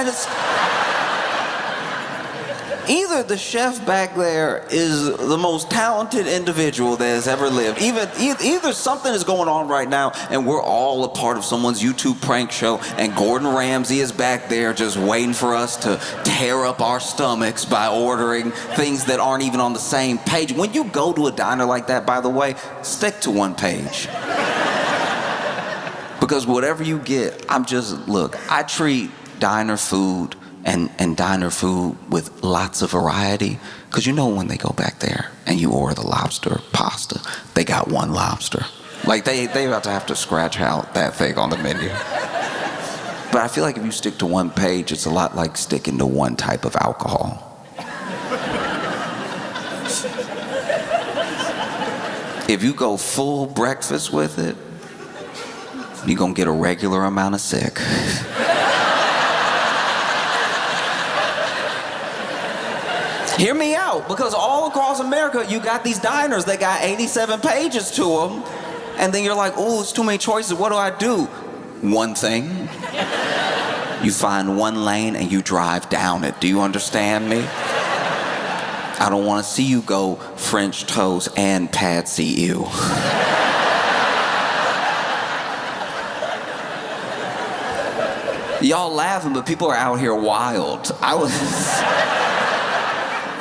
either the chef back there is the most talented individual that has ever lived. Either something is going on right now and we're all a part of someone's YouTube prank show, and Gordon Ramsay is back there just waiting for us to tear up our stomachs by ordering things that aren't even on the same page. When you go to a diner like that, by the way, stick to one page. Because whatever you get, I treat diner food and diner food with lots of variety, because you know when they go back there and you order the lobster pasta, they got one lobster. Like, they about to have to scratch out that thing on the menu. But I feel like if you stick to one page, it's a lot like sticking to one type of alcohol. If you go full breakfast with it, you're gonna get a regular amount of sick. Hear me out, because all across America, you got these diners that got 87 pages to them, and then you're like, oh, it's too many choices, what do I do? One thing. You find one lane and you drive down it. Do you understand me? I don't want to see you go French toast and pad see ew. Y'all laughing, but people are out here wild.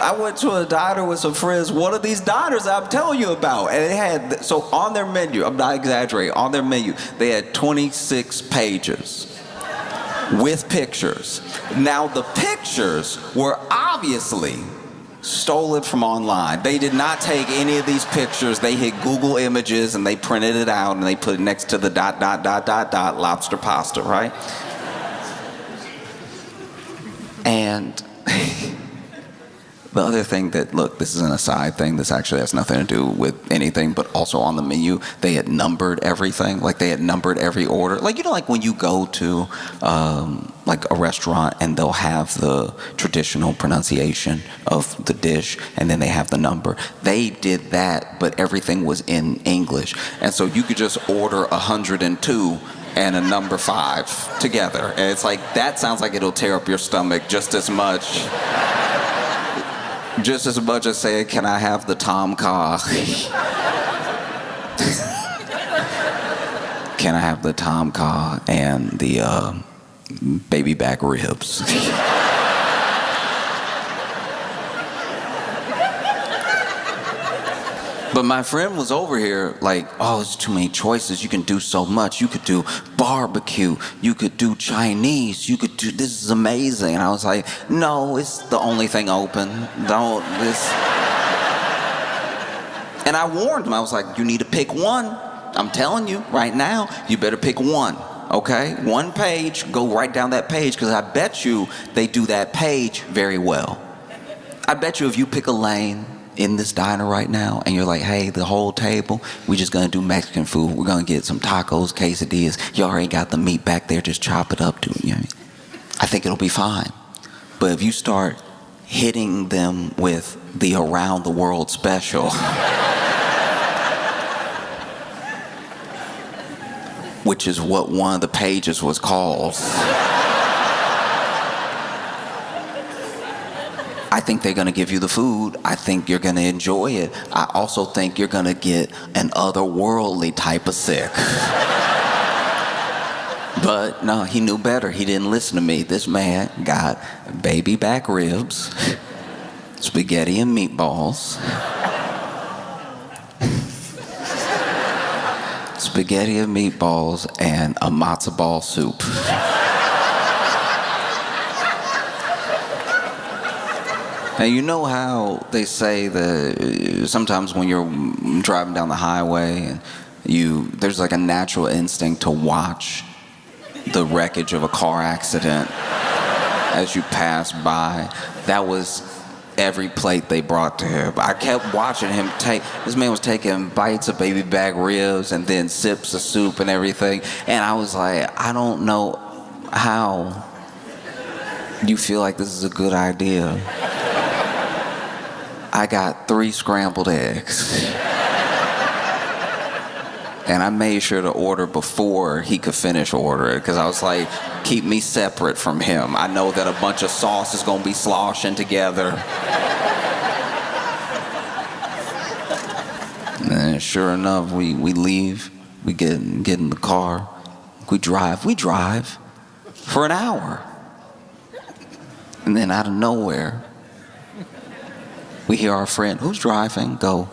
I went to a diner with some friends, one of these diners I'm telling you about, and it had, so on their menu, I'm not exaggerating, on their menu, they had 26 pages with pictures. Now, the pictures were obviously stolen from online. They did not take any of these pictures. They hit Google Images and they printed it out and they put it next to the ... lobster pasta, right? And the other thing that, look, this is an aside thing, this actually has nothing to do with anything, but also on the menu, they had numbered everything. Like, they had numbered every order. Like, you know, like when you go to like a restaurant and they'll have the traditional pronunciation of the dish and then they have the number. They did that, but everything was in English. And so you could just order 102 and a number 5 together. And it's like, that sounds like it'll tear up your stomach just as much. Just as much as saying, can I have the Tom Kha? Can I have the Tom Kha and the baby back ribs? But my friend was over here like, oh, it's too many choices. You can do so much. You could do barbecue. You could do Chinese. You could do, this is amazing. And I was like, no, it's the only thing open. Don't, this. And I warned him. I was like, you need to pick one. I'm telling you right now, you better pick one. Okay? One page, go right down that page, because I bet you they do that page very well. I bet you if you pick a lane in this diner right now and you're like, hey, the whole table, we're just gonna do Mexican food. We're gonna get some tacos, quesadillas. You already got the meat back there, just chop it up to it. You know? I think it'll be fine. But if you start hitting them with the around the world special, which is what one of the pages was called, I think they're gonna give you the food. I think you're gonna enjoy it. I also think you're gonna get an otherworldly type of sick. But no, he knew better. He didn't listen to me. This man got baby back ribs, spaghetti and meatballs, spaghetti and meatballs, and a matzo ball soup. Now, you know how they say that sometimes when you're driving down the highway and there's like a natural instinct to watch the wreckage of a car accident as you pass by. That was every plate they brought to him. I kept watching him this man was taking bites of baby back ribs and then sips of soup and everything. And I was like, I don't know how you feel like this is a good idea. I got 3 scrambled eggs. And I made sure to order before he could finish ordering, because I was like, keep me separate from him. I know that a bunch of sauce is going to be sloshing together. And sure enough, we leave, we get in the car, we drive for an hour. And then out of nowhere, we hear our friend, who's driving, go,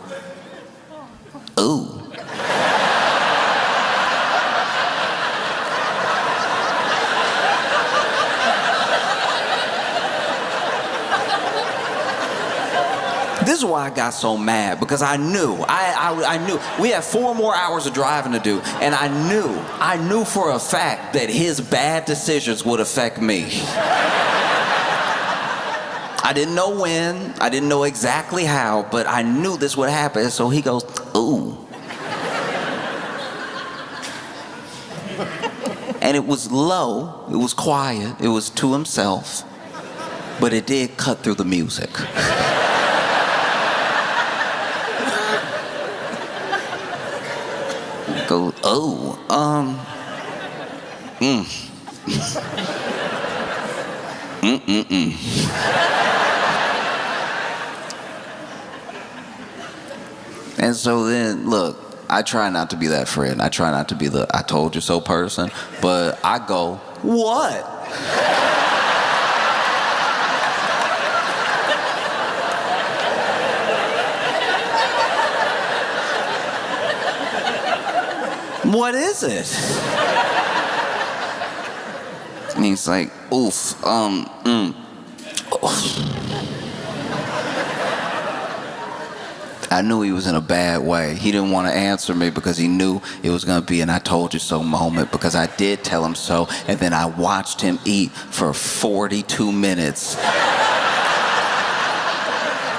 ooh. This is why I got so mad, because I knew we had 4 more hours of driving to do, and I knew for a fact that his bad decisions would affect me. I didn't know when, I didn't know exactly how, but I knew this would happen. So he goes, ooh. And it was low, it was quiet, it was to himself, but it did cut through the music. Go, oh, And so then, look, I try not to be that friend. I try not to be the I told you so person, but I go, what? What is it? And he's like, oof, I knew he was in a bad way. He didn't want to answer me because he knew it was going to be an I told you so moment, because I did tell him so, and then I watched him eat for 42 minutes.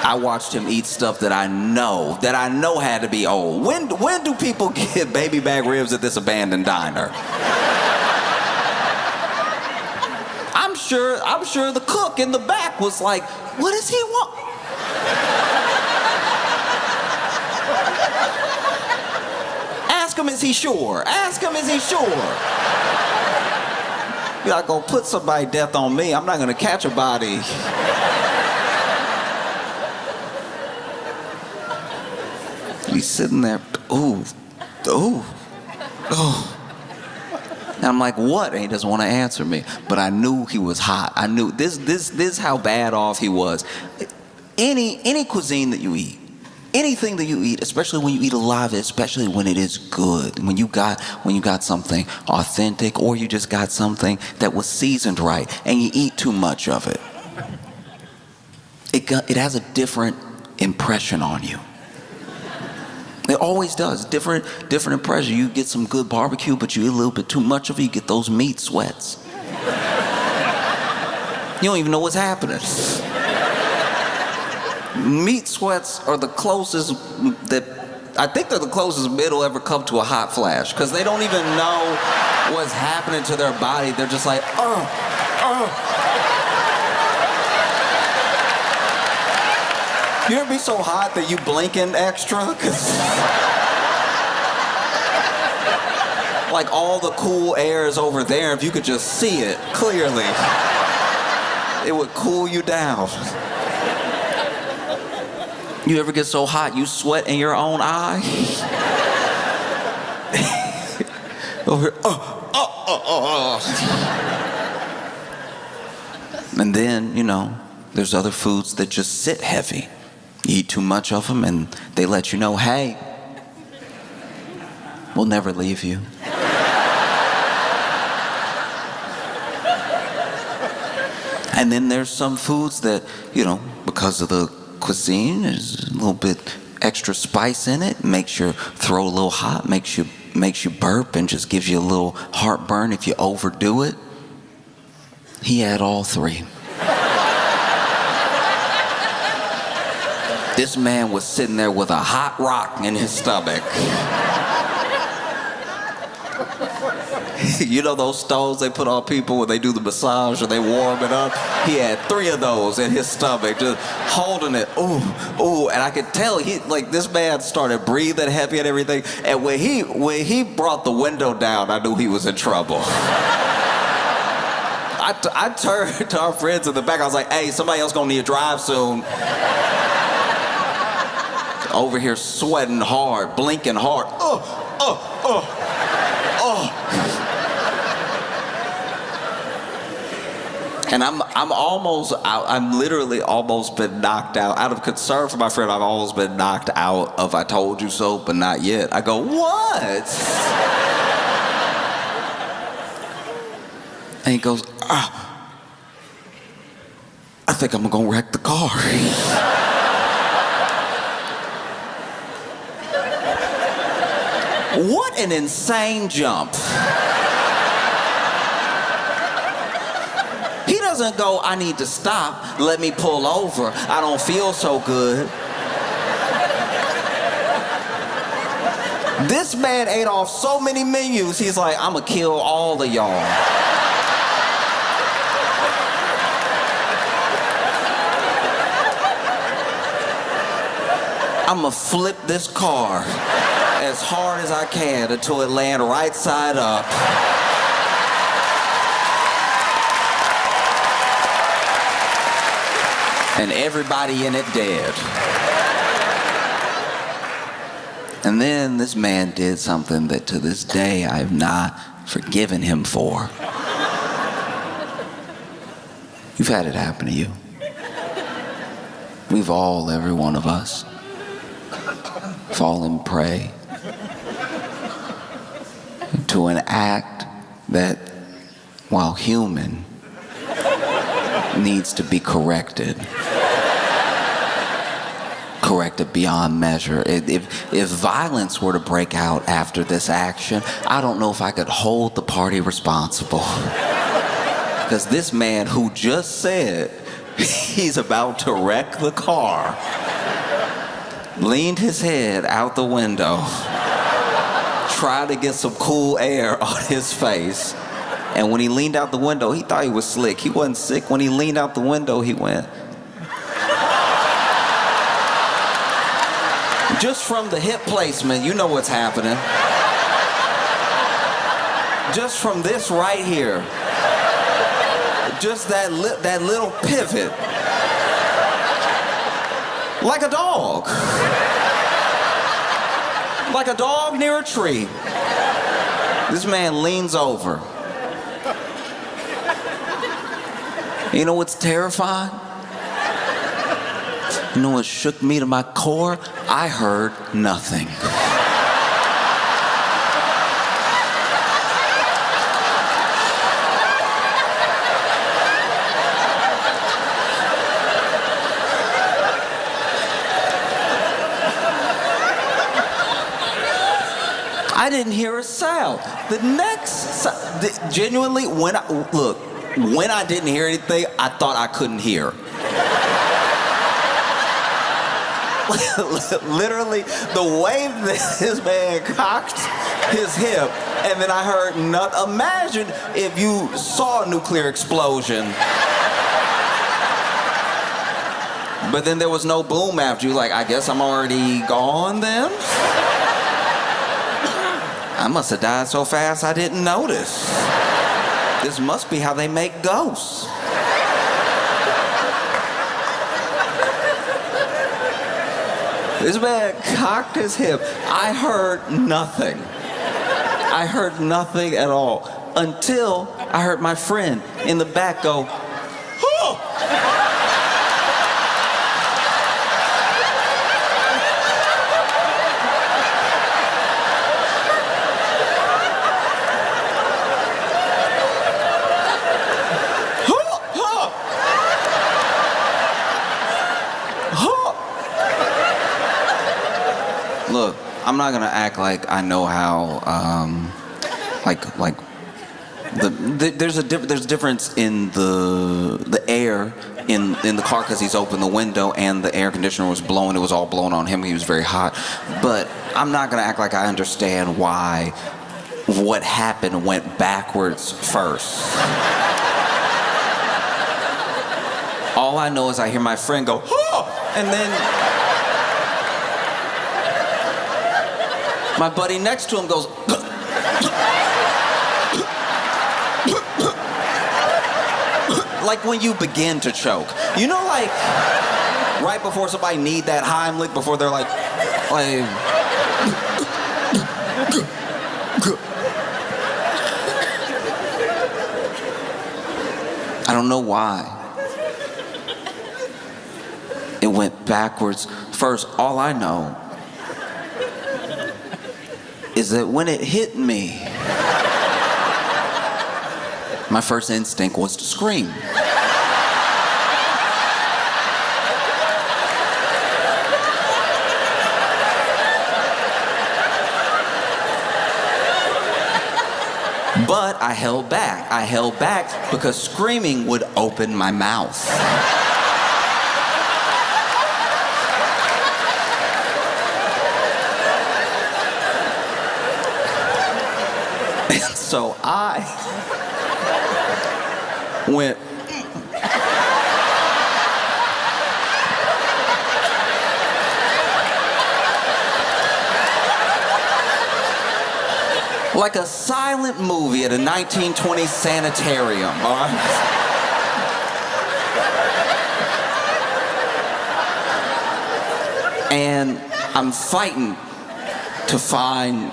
I watched him eat stuff that I know had to be old. When do people get baby back ribs at this abandoned diner? I'm sure the cook in the back was like, what does he want? Ask him, is he sure? Ask him, is he sure? You're not gonna put somebody's death on me. I'm not gonna catch a body. He's sitting there, ooh. And I'm like, what? And he doesn't want to answer me. But I knew he was hot. I knew this is how bad off he was. Any cuisine that you eat, anything that you eat, especially when you eat a lot of it, especially when it is good, when you got something authentic, or you just got something that was seasoned right, and you eat too much of it, it has a different impression on you. It always does. Different impression. You get some good barbecue, but you eat a little bit too much of it, you get those meat sweats. You don't even know what's happening. Meat sweats are the closest I think they're the closest it'll ever come to a hot flash, because they don't even know what's happening to their body. They're just like, You ever be so hot that you blinking extra? Cause like all the cool air is over there. If you could just see it clearly, it would cool you down. You ever get so hot you sweat in your own eye? Over here, And then, there's other foods that just sit heavy. You eat too much of them and they let you know, hey, we'll never leave you. And then there's some foods that, because of the cuisine, there's a little bit extra spice in it, makes your throat a little hot, makes you burp, and just gives you a little heartburn if you overdo it. He had all three. This man was sitting there with a hot rock in his stomach. You know those stoves they put on people when they do the massage or they warm it up? He had 3 of those in his stomach, just holding it. Ooh, and I could tell this man started breathing heavy and everything. And when he brought the window down, I knew he was in trouble. I turned to our friends in the back. I was like, hey, somebody else gonna need a drive soon. Over here sweating hard, blinking hard. And I'm almost out. I'm literally almost been knocked out. Out of concern for my friend, I've almost been knocked out of I told you so, but not yet. I go, what? And he goes, I think I'm gonna wreck the car. What an insane jump. He doesn't go, I need to stop, let me pull over, I don't feel so good. This man ate off so many menus, he's like, I'm gonna kill all of y'all. I'm gonna flip this car as hard as I can until it lands right side up. And everybody in it dead. And then this man did something that to this day I have not forgiven him for. You've had it happen to you. We've all, every one of us, fallen prey to an act that, while human, needs to be corrected beyond measure. If violence were to break out after this action, I don't know if I could hold the party responsible. Because this man who just said he's about to wreck the car leaned his head out the window, tried to get some cool air on his face. And when he leaned out the window, he thought he was slick. He wasn't sick. When he leaned out the window, he went. Just from the hip placement, you know what's happening. Just from this right here. Just that little pivot. Like a dog. Like a dog near a tree. This man leans over. You know what's terrifying? You know what shook me to my core? I heard nothing. I didn't hear a sound. The next, genuinely, when I didn't hear anything, I thought I couldn't hear. Literally, the way that this man cocked his hip, and then I heard nothing. Imagine if you saw a nuclear explosion, but then there was no boom after you. Like, I guess I'm already gone then? I must have died so fast I didn't notice. This must be how they make ghosts. This man cocked his hip. I heard nothing. I heard nothing at all until I heard my friend in the back go, "Oh!" Look, I'm not gonna act like I know how, there's a difference in the air in the car because he's opened the window and the air conditioner was blowing. It was all blowing on him. He was very hot. But I'm not gonna act like I understand why what happened went backwards first. All I know is I hear my friend go, "Oh!" and then my buddy next to him goes, like when you begin to choke. You know, like, right before somebody need that Heimlich, before they're like, I don't know why. It went backwards first. All I know is that when it hit me, my first instinct was to scream. But I held back. I held back because screaming would open my mouth. So I went, like a silent movie at a 1920s sanitarium, all right? And I'm fighting to find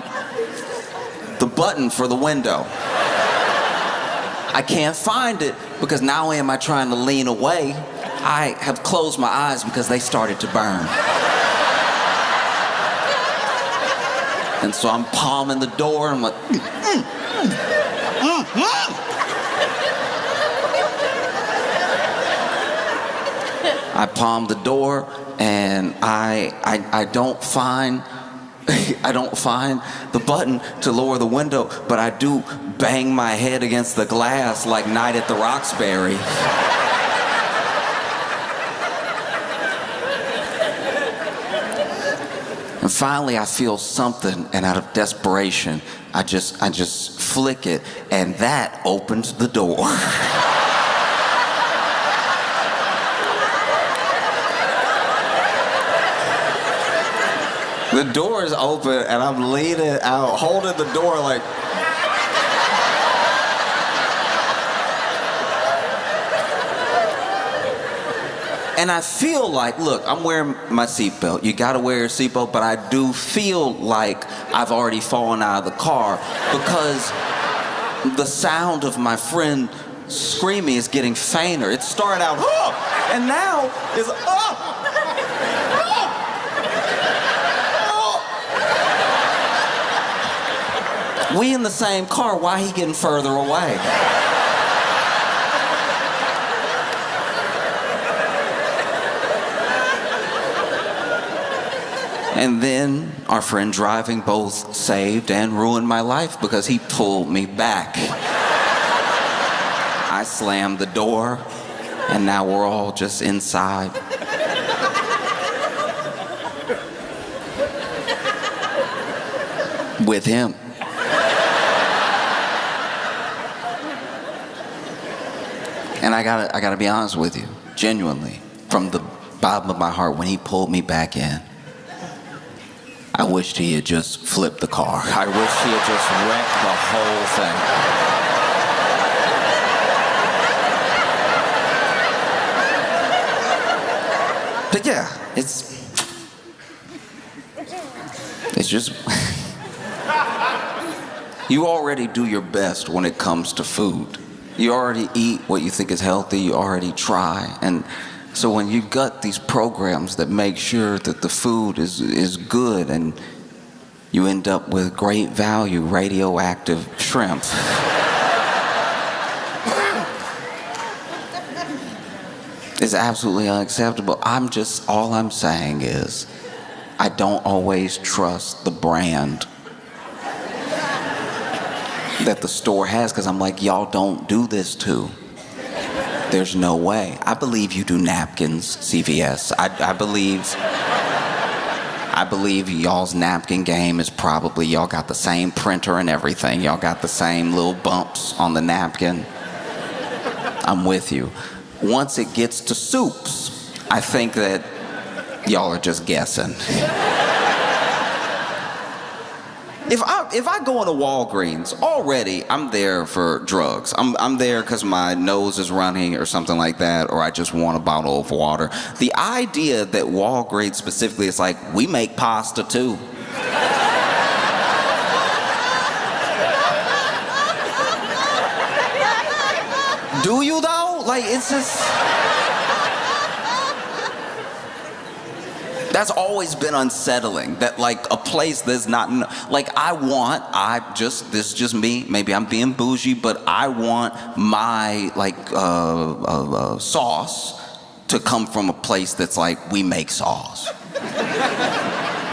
the button for the window. I can't find it because not only am I trying to lean away, I have closed my eyes because they started to burn. And so I'm palming the door and I'm like, I palm the door and I don't find the button to lower the window, but I do bang my head against the glass like Night at the Roxbury. And finally I feel something, and out of desperation, I just flick it, and that opens the door. The door is open, and I'm leaning out, holding the door like... And I feel like, look, I'm wearing my seatbelt. You gotta wear your seatbelt, but I do feel like I've already fallen out of the car because the sound of my friend screaming is getting fainter. It started out, oh, and now is, oh. We in the same car, why he getting further away? And then our friend driving both saved and ruined my life because he pulled me back. I slammed the door, and now we're all just inside. With him. And I gotta be honest with you, genuinely, from the bottom of my heart, when he pulled me back in, I wished he had just flipped the car. I wish he had just wrecked the whole thing. But yeah, it's just, you already do your best when it comes to food. You already eat what you think is healthy, you already try. And so when you got these programs that make sure that the food is good and you end up with great value radioactive shrimp. It's absolutely unacceptable. All I'm saying is, I don't always trust the brand that the store has, because I'm like, y'all don't do this too. There's no way. I believe you do napkins, CVS. I believe y'all's napkin game is probably, y'all got the same printer and everything. Y'all got the same little bumps on the napkin. I'm with you. Once it gets to soups, I think that y'all are just guessing. If I go into Walgreens, already I'm there for drugs. I'm there because my nose is running or something like that, or I just want a bottle of water. The idea that Walgreens specifically is like, we make pasta too. Do you though? Like, it's just... That's always been unsettling, that like a place that's not, like this is just me, maybe I'm being bougie, but I want my sauce to come from a place that's like, we make sauce.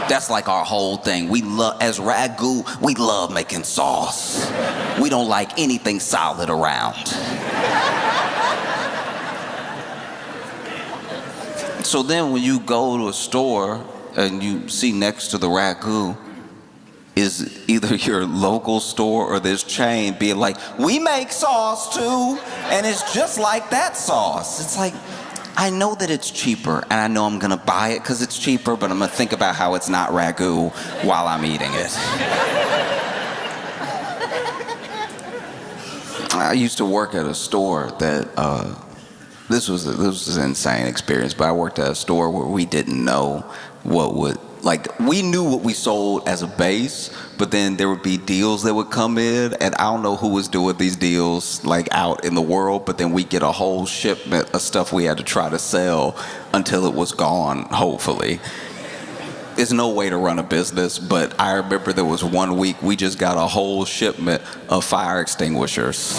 That's like our whole thing. As Ragu, we love making sauce. We don't like anything solid around. So then when you go to a store and you see next to the Ragu is either your local store or this chain being like, we make sauce too, and it's just like that sauce. It's like, I know that it's cheaper, and I know I'm gonna buy it because it's cheaper, but I'm gonna think about how it's not Ragu while I'm eating it. I used to work at a store that, This was an insane experience, but I worked at a store where we didn't know we knew what we sold as a base, but then there would be deals that would come in, and I don't know who was doing these deals out in the world, but then we get a whole shipment of stuff we had to try to sell until it was gone, hopefully. There's no way to run a business, but I remember there was one week we just got a whole shipment of fire extinguishers.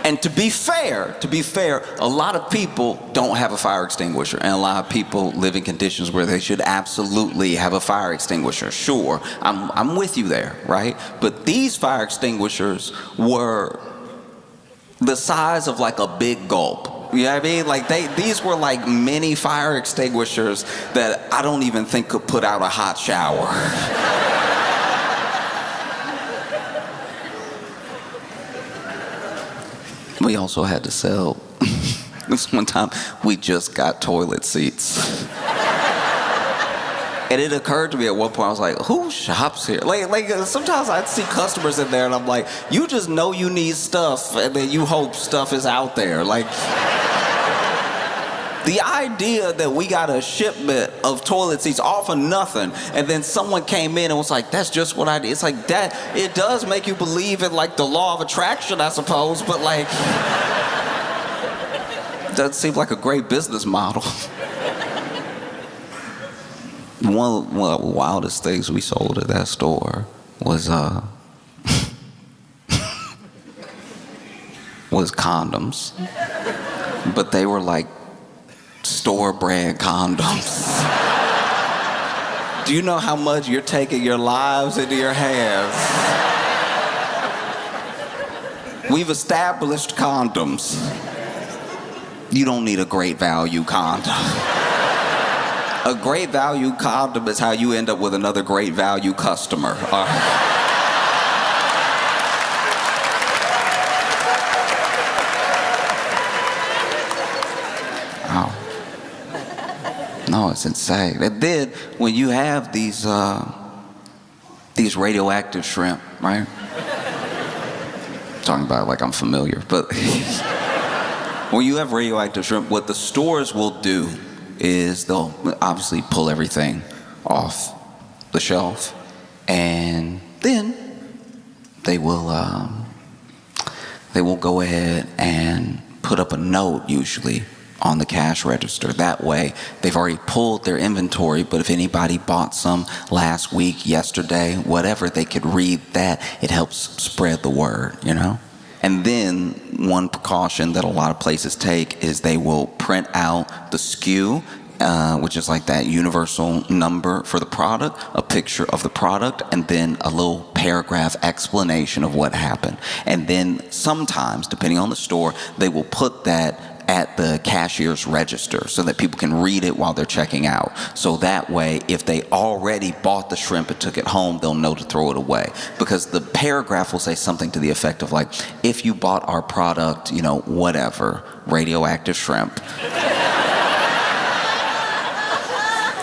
And to be fair, a lot of people don't have a fire extinguisher, and a lot of people live in conditions where they should absolutely have a fire extinguisher. Sure, I'm with you there, right? But these fire extinguishers were the size of like a big gulp. You know what I mean? These were like mini fire extinguishers that I don't even think could put out a hot shower. We also had to sell, this one time, we just got toilet seats. And it occurred to me at one point, I was like, who shops here? Sometimes I'd see customers in there and I'm like, you just know you need stuff and then you hope stuff is out there. The idea that we got a shipment of toilet seats all for nothing, and then someone came in and was like, that's just what I did. It's like that, it does make you believe in the law of attraction, I suppose, but doesn't seem like a great business model. one of the wildest things we sold at that store was was condoms, but they were like store-brand condoms. Do you know how much you're taking your lives into your hands? We've established condoms. You don't need a great value condom. A great value condom is how you end up with another great value customer. Oh. No, it's insane. And then when you have these radioactive shrimp, right? Talking about it like I'm familiar, but when you have radioactive shrimp, what the stores will do is they'll obviously pull everything off the shelf, and then they will go ahead and put up a note, usually on the cash register. That way they've already pulled their inventory, but if anybody bought some last week, yesterday, whatever, they could read that. It helps spread the word, you know? And then one precaution that a lot of places take is they will print out the SKU, which is like that universal number for the product, a picture of the product, and then a little paragraph explanation of what happened. And then sometimes, depending on the store, they will put that at the cashier's register so that people can read it while they're checking out. So that way, if they already bought the shrimp and took it home, they'll know to throw it away. Because the paragraph will say something to the effect of like, if you bought our product, you know, whatever, radioactive shrimp,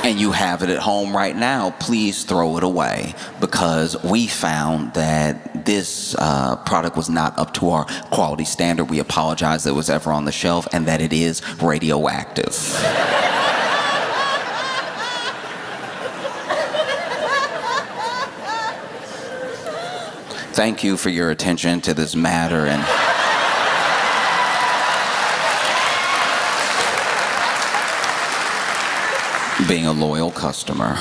and you have it at home right now, please throw it away, because we found that this product was not up to our quality standard. We apologize that it was ever on the shelf, and that it is radioactive. Thank you for your attention to this matter, and being a loyal customer.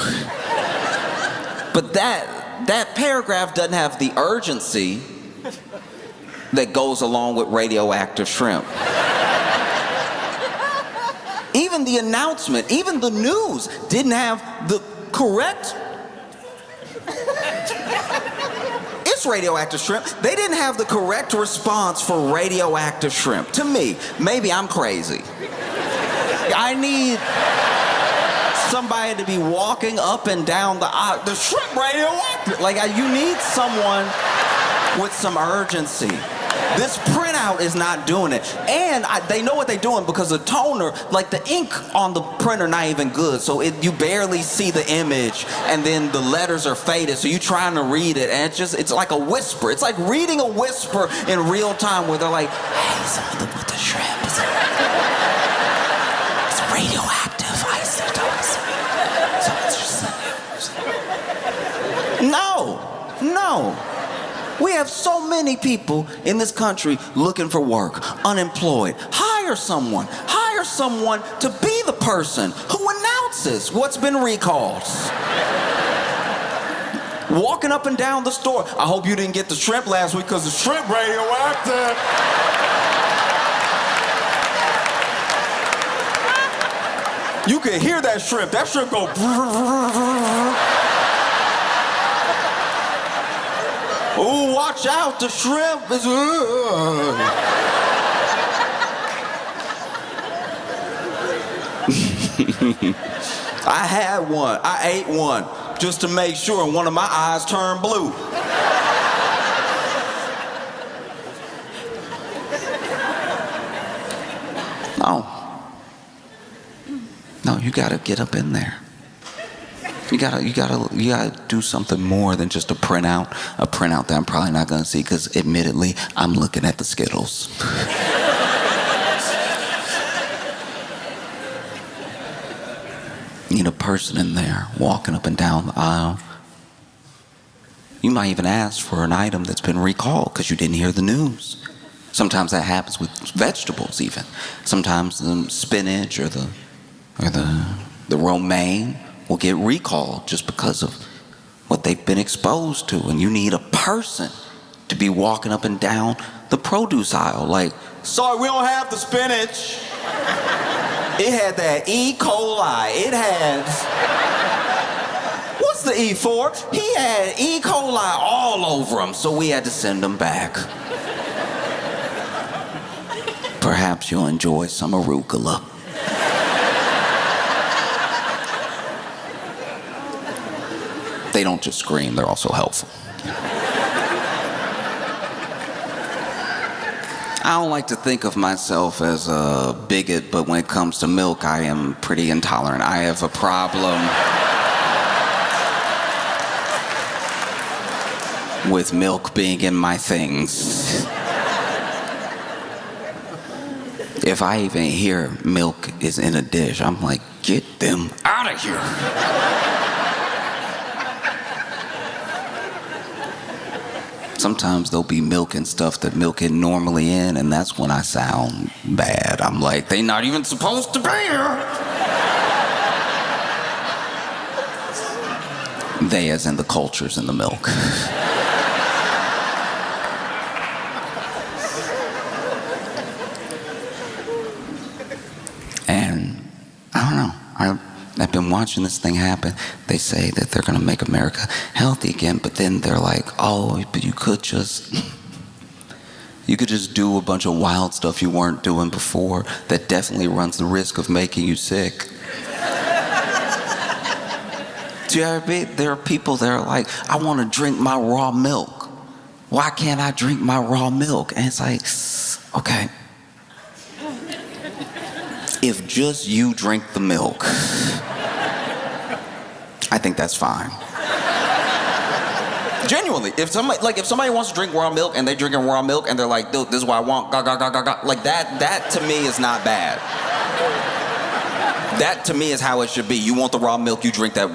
But that paragraph doesn't have the urgency that goes along with radioactive shrimp. Even the announcement, even the news didn't have the correct. It's radioactive shrimp. They didn't have the correct response for radioactive shrimp. To me, maybe I'm crazy. I need somebody to be walking up and down the aisle. The shrimp radioactive. Like, you need someone with some urgency. This printout is not doing it. And they know what they're doing, because the toner, like the ink on the printer, not even good. So you barely see the image, and then the letters are faded. So you're trying to read it, and it's like a whisper. It's like reading a whisper in real time, where they're like, hey, something with the shrimp. It's radioactive isotopes. No. We have so many people in this country looking for work, unemployed. Hire someone to be the person who announces what's been recalled. Walking up and down the store. I hope you didn't get the shrimp last week, because the shrimp radioactive. You can hear that shrimp. That shrimp go. Oh, watch out, the shrimp is. I had one. I ate one just to make sure, and one of my eyes turned blue. No, you gotta get up in there. You gotta do something more than just a printout that I'm probably not gonna see, because admittedly, I'm looking at the Skittles. You need a person in there walking up and down the aisle. You might even ask for an item that's been recalled because you didn't hear the news. Sometimes that happens with vegetables even. Sometimes the spinach or the romaine will get recalled just because of what they've been exposed to. And you need a person to be walking up and down the produce aisle like, sorry, we don't have the spinach. It had that E. coli. It had, what's the E for? He had E. coli all over him, so we had to send him back. Perhaps you'll enjoy some arugula. They don't just scream, they're also helpful. I don't like to think of myself as a bigot, but when it comes to milk, I am pretty intolerant. I have a problem with milk being in my things. If I even hear milk is in a dish, I'm like, get them out of here. Sometimes there'll be milk and stuff that milk isn't normally in, and that's when I sound bad. I'm like, they're not even supposed to be here. They as in the cultures in the milk. And I don't know. I've been watching this thing happen. They say that they're going to make America healthy again, but then they're like, oh, but you could just do a bunch of wild stuff you weren't doing before that definitely runs the risk of making you sick. Do you ever be? There are people that are like, I want to drink my raw milk. Why can't I drink my raw milk? And it's like, okay. If just you drink the milk, I think that's fine. Genuinely, if somebody wants to drink raw milk and they're drinking raw milk and they're like, dude, this is what I want, like that to me is not bad. That to me is how it should be. You want the raw milk, you drink that.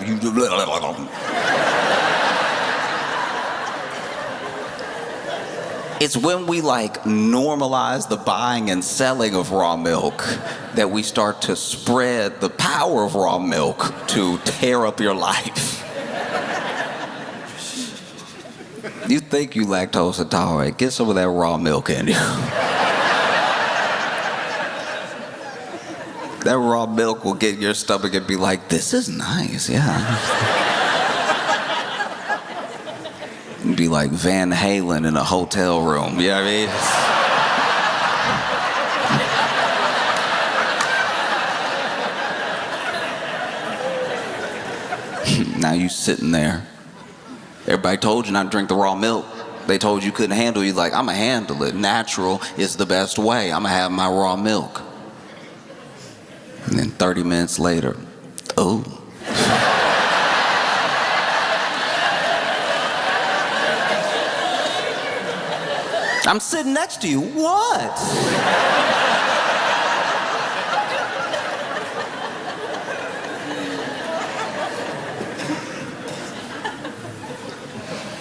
It's when we like normalize the buying and selling of raw milk that we start to spread the power of raw milk to tear up your life. You think you lactose intolerant, get some of that raw milk in you. That raw milk will get in your stomach and be like, this is nice, yeah. Be like Van Halen in a hotel room, you know what I mean? Now you sitting there. Everybody told you not to drink the raw milk. They told you couldn't handle it. You're like, I'm gonna handle it. Natural is the best way. I'm gonna have my raw milk. And then 30 minutes later, oh. I'm sitting next to you. What?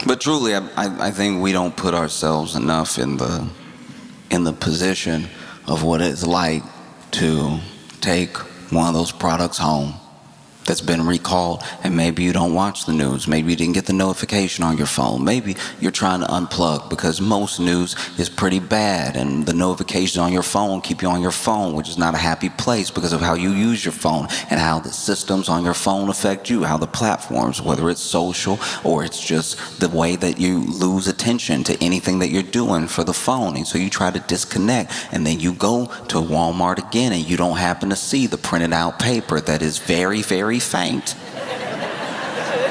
But truly, I think we don't put ourselves enough in the position of what it's like to take one of those products home that's been recalled, and maybe you don't watch the news, maybe you didn't get the notification on your phone, maybe you're trying to unplug because most news is pretty bad and the notifications on your phone keep you on your phone, which is not a happy place because of how you use your phone and how the systems on your phone affect you, how the platforms, whether it's social or it's just the way that you lose attention to anything that you're doing for the phone. And so you try to disconnect, and then you go to Walmart again and you don't happen to see the printed out paper that is very, very faint.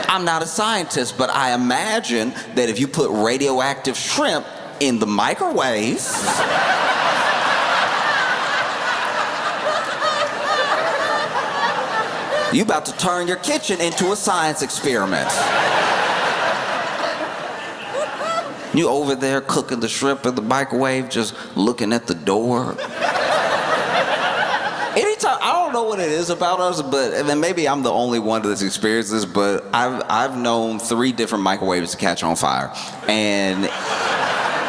I'm not a scientist, but I imagine that if you put radioactive shrimp in the microwave, you about to turn your kitchen into a science experiment. You over there cooking the shrimp in the microwave, just looking at the door. Anytime, I don't know what it is about us, but and then maybe I'm the only one that's experienced this, but I've known 3 different microwaves to catch on fire. And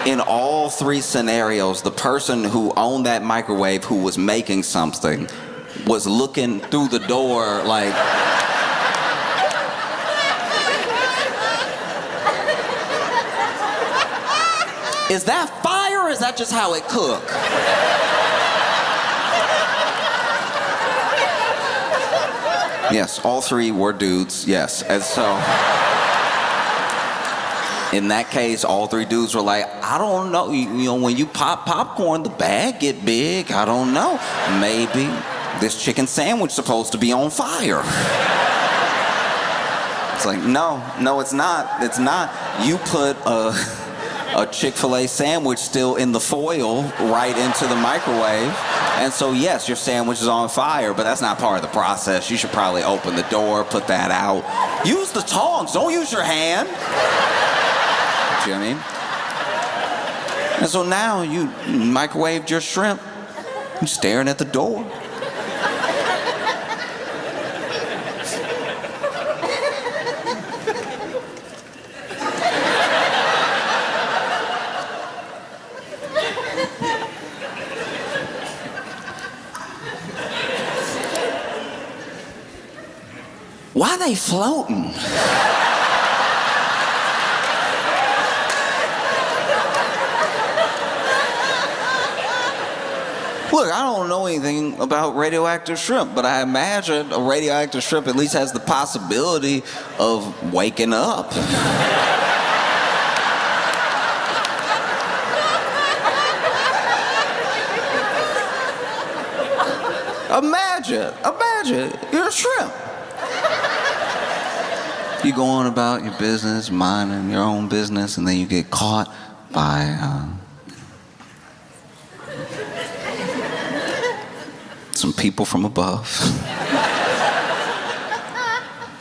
in all 3 scenarios, the person who owned that microwave, who was making something, was looking through the door like, Is that fire or is that just how it cook? Yes, all three were dudes, yes. And so, in that case, all three dudes were like, I don't know, you know, when you pop popcorn, the bag get big, I don't know. Maybe this chicken sandwich supposed to be on fire. It's like, no, it's not. It's not. You put a Chick-fil-A sandwich still in the foil right into the microwave. And so, yes, your sandwich is on fire, but that's not part of the process. You should probably open the door, put that out. Use the tongs, don't use your hand. You know what I mean? And so now you microwaved your shrimp. You're staring at the door. Why they floating? Look, I don't know anything about radioactive shrimp, but I imagine a radioactive shrimp at least has the possibility of waking up. Imagine, you're a shrimp. You go on about your business, minding your own business, and then you get caught by some people from above.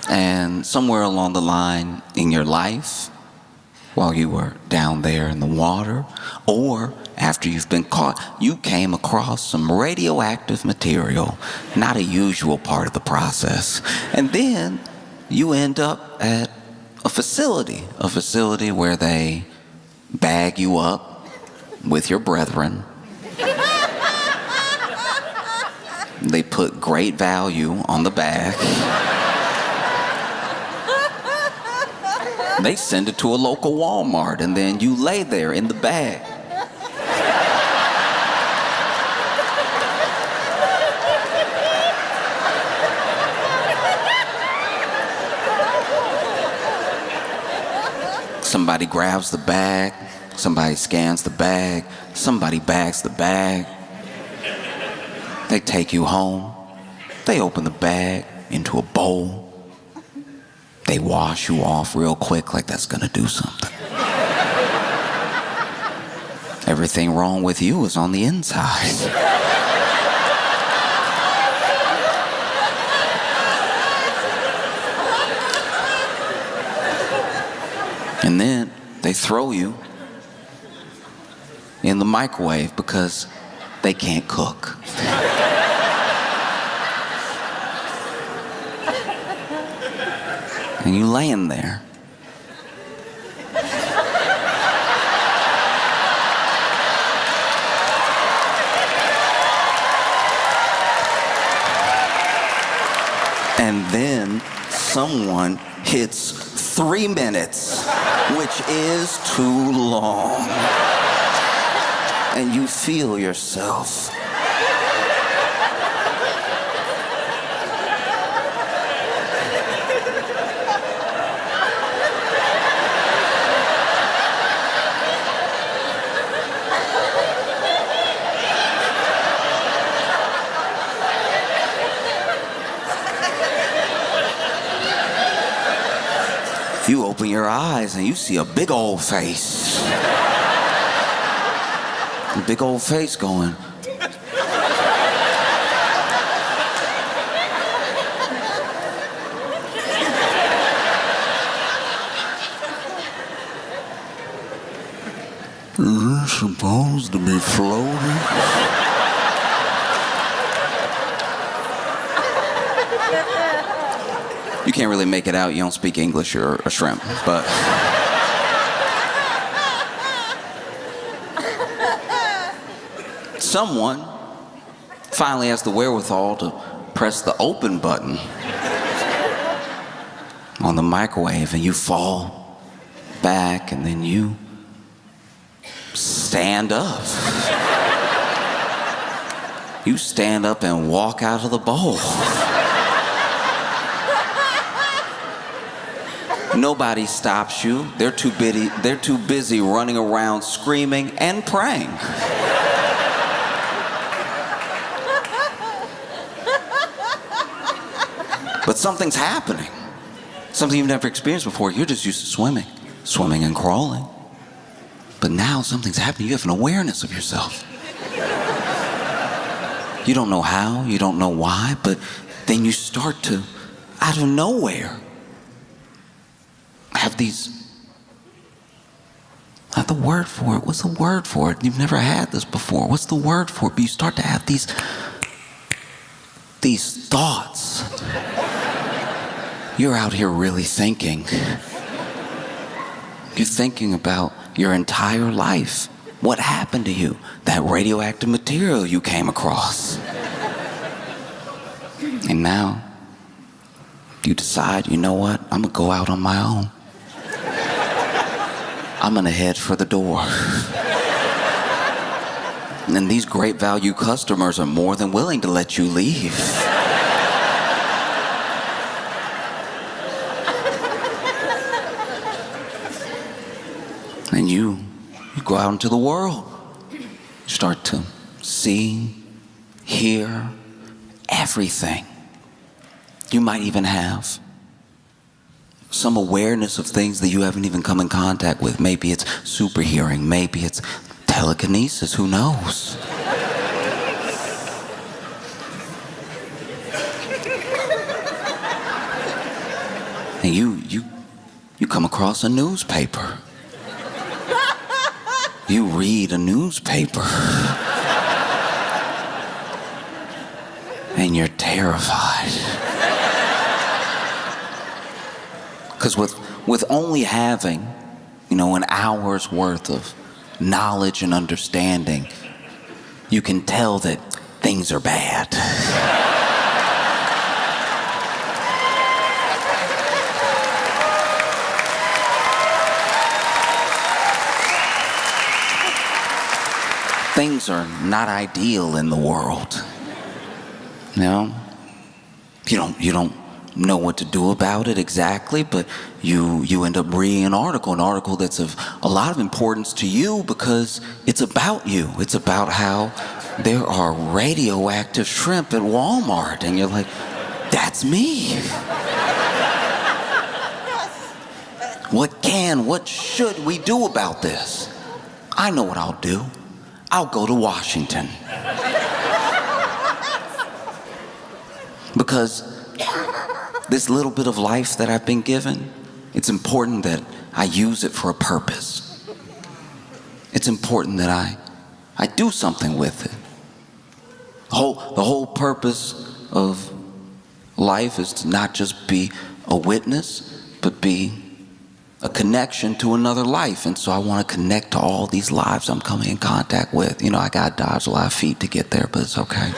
And somewhere along the line in your life, while you were down there in the water, or after you've been caught, you came across some radioactive material, not a usual part of the process. And then you end up at a facility where they bag you up with your brethren. They put great value on the bag. They send it to a local Walmart, and then you lay there in the bag. Somebody grabs the bag, somebody scans the bag, somebody bags the bag. They take you home. They open the bag into a bowl. They wash you off real quick like that's gonna do something. Everything wrong with you is on the inside. And then they throw you in the microwave because they can't cook. And you laying there. And then someone hits 3 minutes, which is too long. And you feel yourself. You open your eyes and you see a big old face. A big old face going. Is this supposed to be floating? You can't really make it out. You don't speak English or a shrimp, but someone finally has the wherewithal to press the open button on the microwave, and you fall back, and then you stand up. You stand up and walk out of the bowl. Nobody stops you. They're too busy running around screaming and praying. But something's happening. Something you've never experienced before. You're just used to swimming and crawling. But now something's happening. You have an awareness of yourself. You don't know how, you don't know why, but then you start to, out of nowhere, have the word for it. What's the word for it? You've never had this before. What's the word for it? But you start to have these thoughts. You're out here really thinking. You're thinking about your entire life. What happened to you? That radioactive material you came across. And now, you decide, you know what? I'm gonna go out on my own. I'm gonna head for the door. And these great value customers are more than willing to let you leave. And you go out into the world. You start to see, hear everything. You might even have some awareness of things that you haven't even come in contact with. Maybe it's super hearing, maybe it's telekinesis, who knows? And you come across a newspaper. You read a newspaper. And you're terrified. Because with only having, an hour's worth of knowledge and understanding, you can tell that things are bad. Things are not ideal in the world. You don't know what to do about it exactly, but you end up reading an article that's of a lot of importance to you because it's about you. It's about how there are radioactive shrimp at Walmart, and you're like, that's me. What should we do about this? I know what I'll do. I'll go to Washington. Because this little bit of life that I've been given, it's important that I use it for a purpose. It's important that I do something with it. The whole purpose of life is to not just be a witness, but be a connection to another life. And so I want to connect to all these lives I'm coming in contact with. I got to dodge a lot of feet to get there, but it's okay.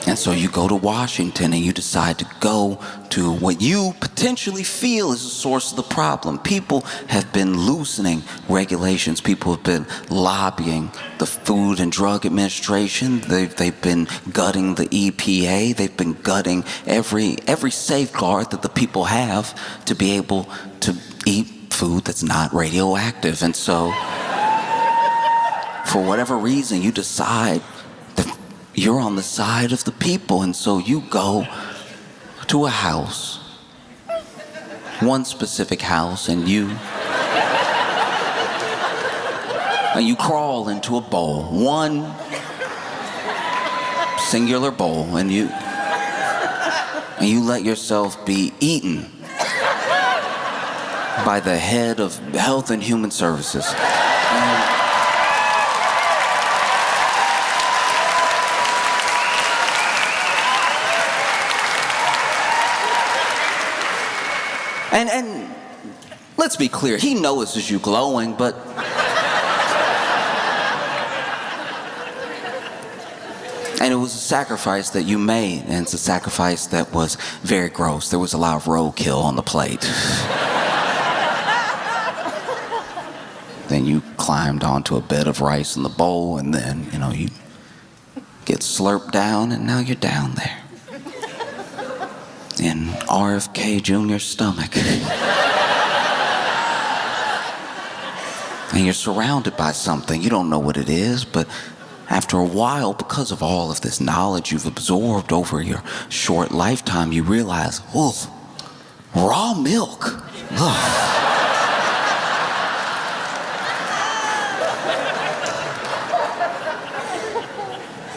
And so you go to Washington and you decide to go to what you potentially feel is the source of the problem. People have been loosening regulations. People have been lobbying the Food and Drug Administration. They've been gutting the EPA. They've been gutting every safeguard that the people have to be able to eat food that's not radioactive. And so, for whatever reason, you decide you're on the side of the people, and so you go to a house, one specific house, and you crawl into a bowl, one singular bowl, and you let yourself be eaten by the head of Health and Human Services. And let's be clear, he notices you glowing, but and it was a sacrifice that you made, and it's a sacrifice that was very gross. There was a lot of roadkill on the plate. Then you climbed onto a bed of rice in the bowl, and then, you get slurped down, and now you're down there. In RFK Jr.'s stomach. And you're surrounded by something. You don't know what it is, but after a while, because of all of this knowledge you've absorbed over your short lifetime, you realize, oh, raw milk. Ugh.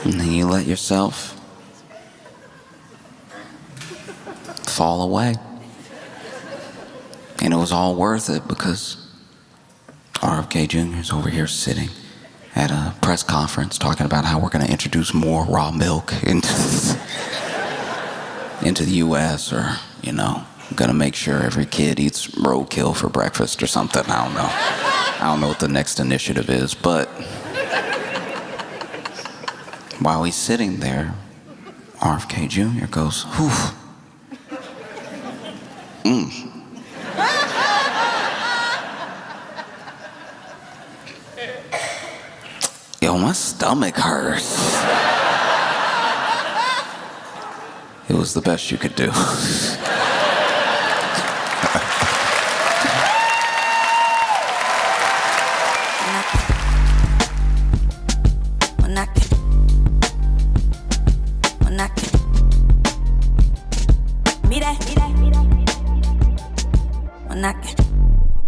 And then you let yourself fall away. And it was all worth it because RFK Jr. is over here sitting at a press conference talking about how we're going to introduce more raw milk into the U.S. or, going to make sure every kid eats roadkill for breakfast or something. I don't know. I don't know what the next initiative is, but while he's sitting there, RFK Jr. goes, whew. Yo, my stomach hurts. It was the best you could do. When I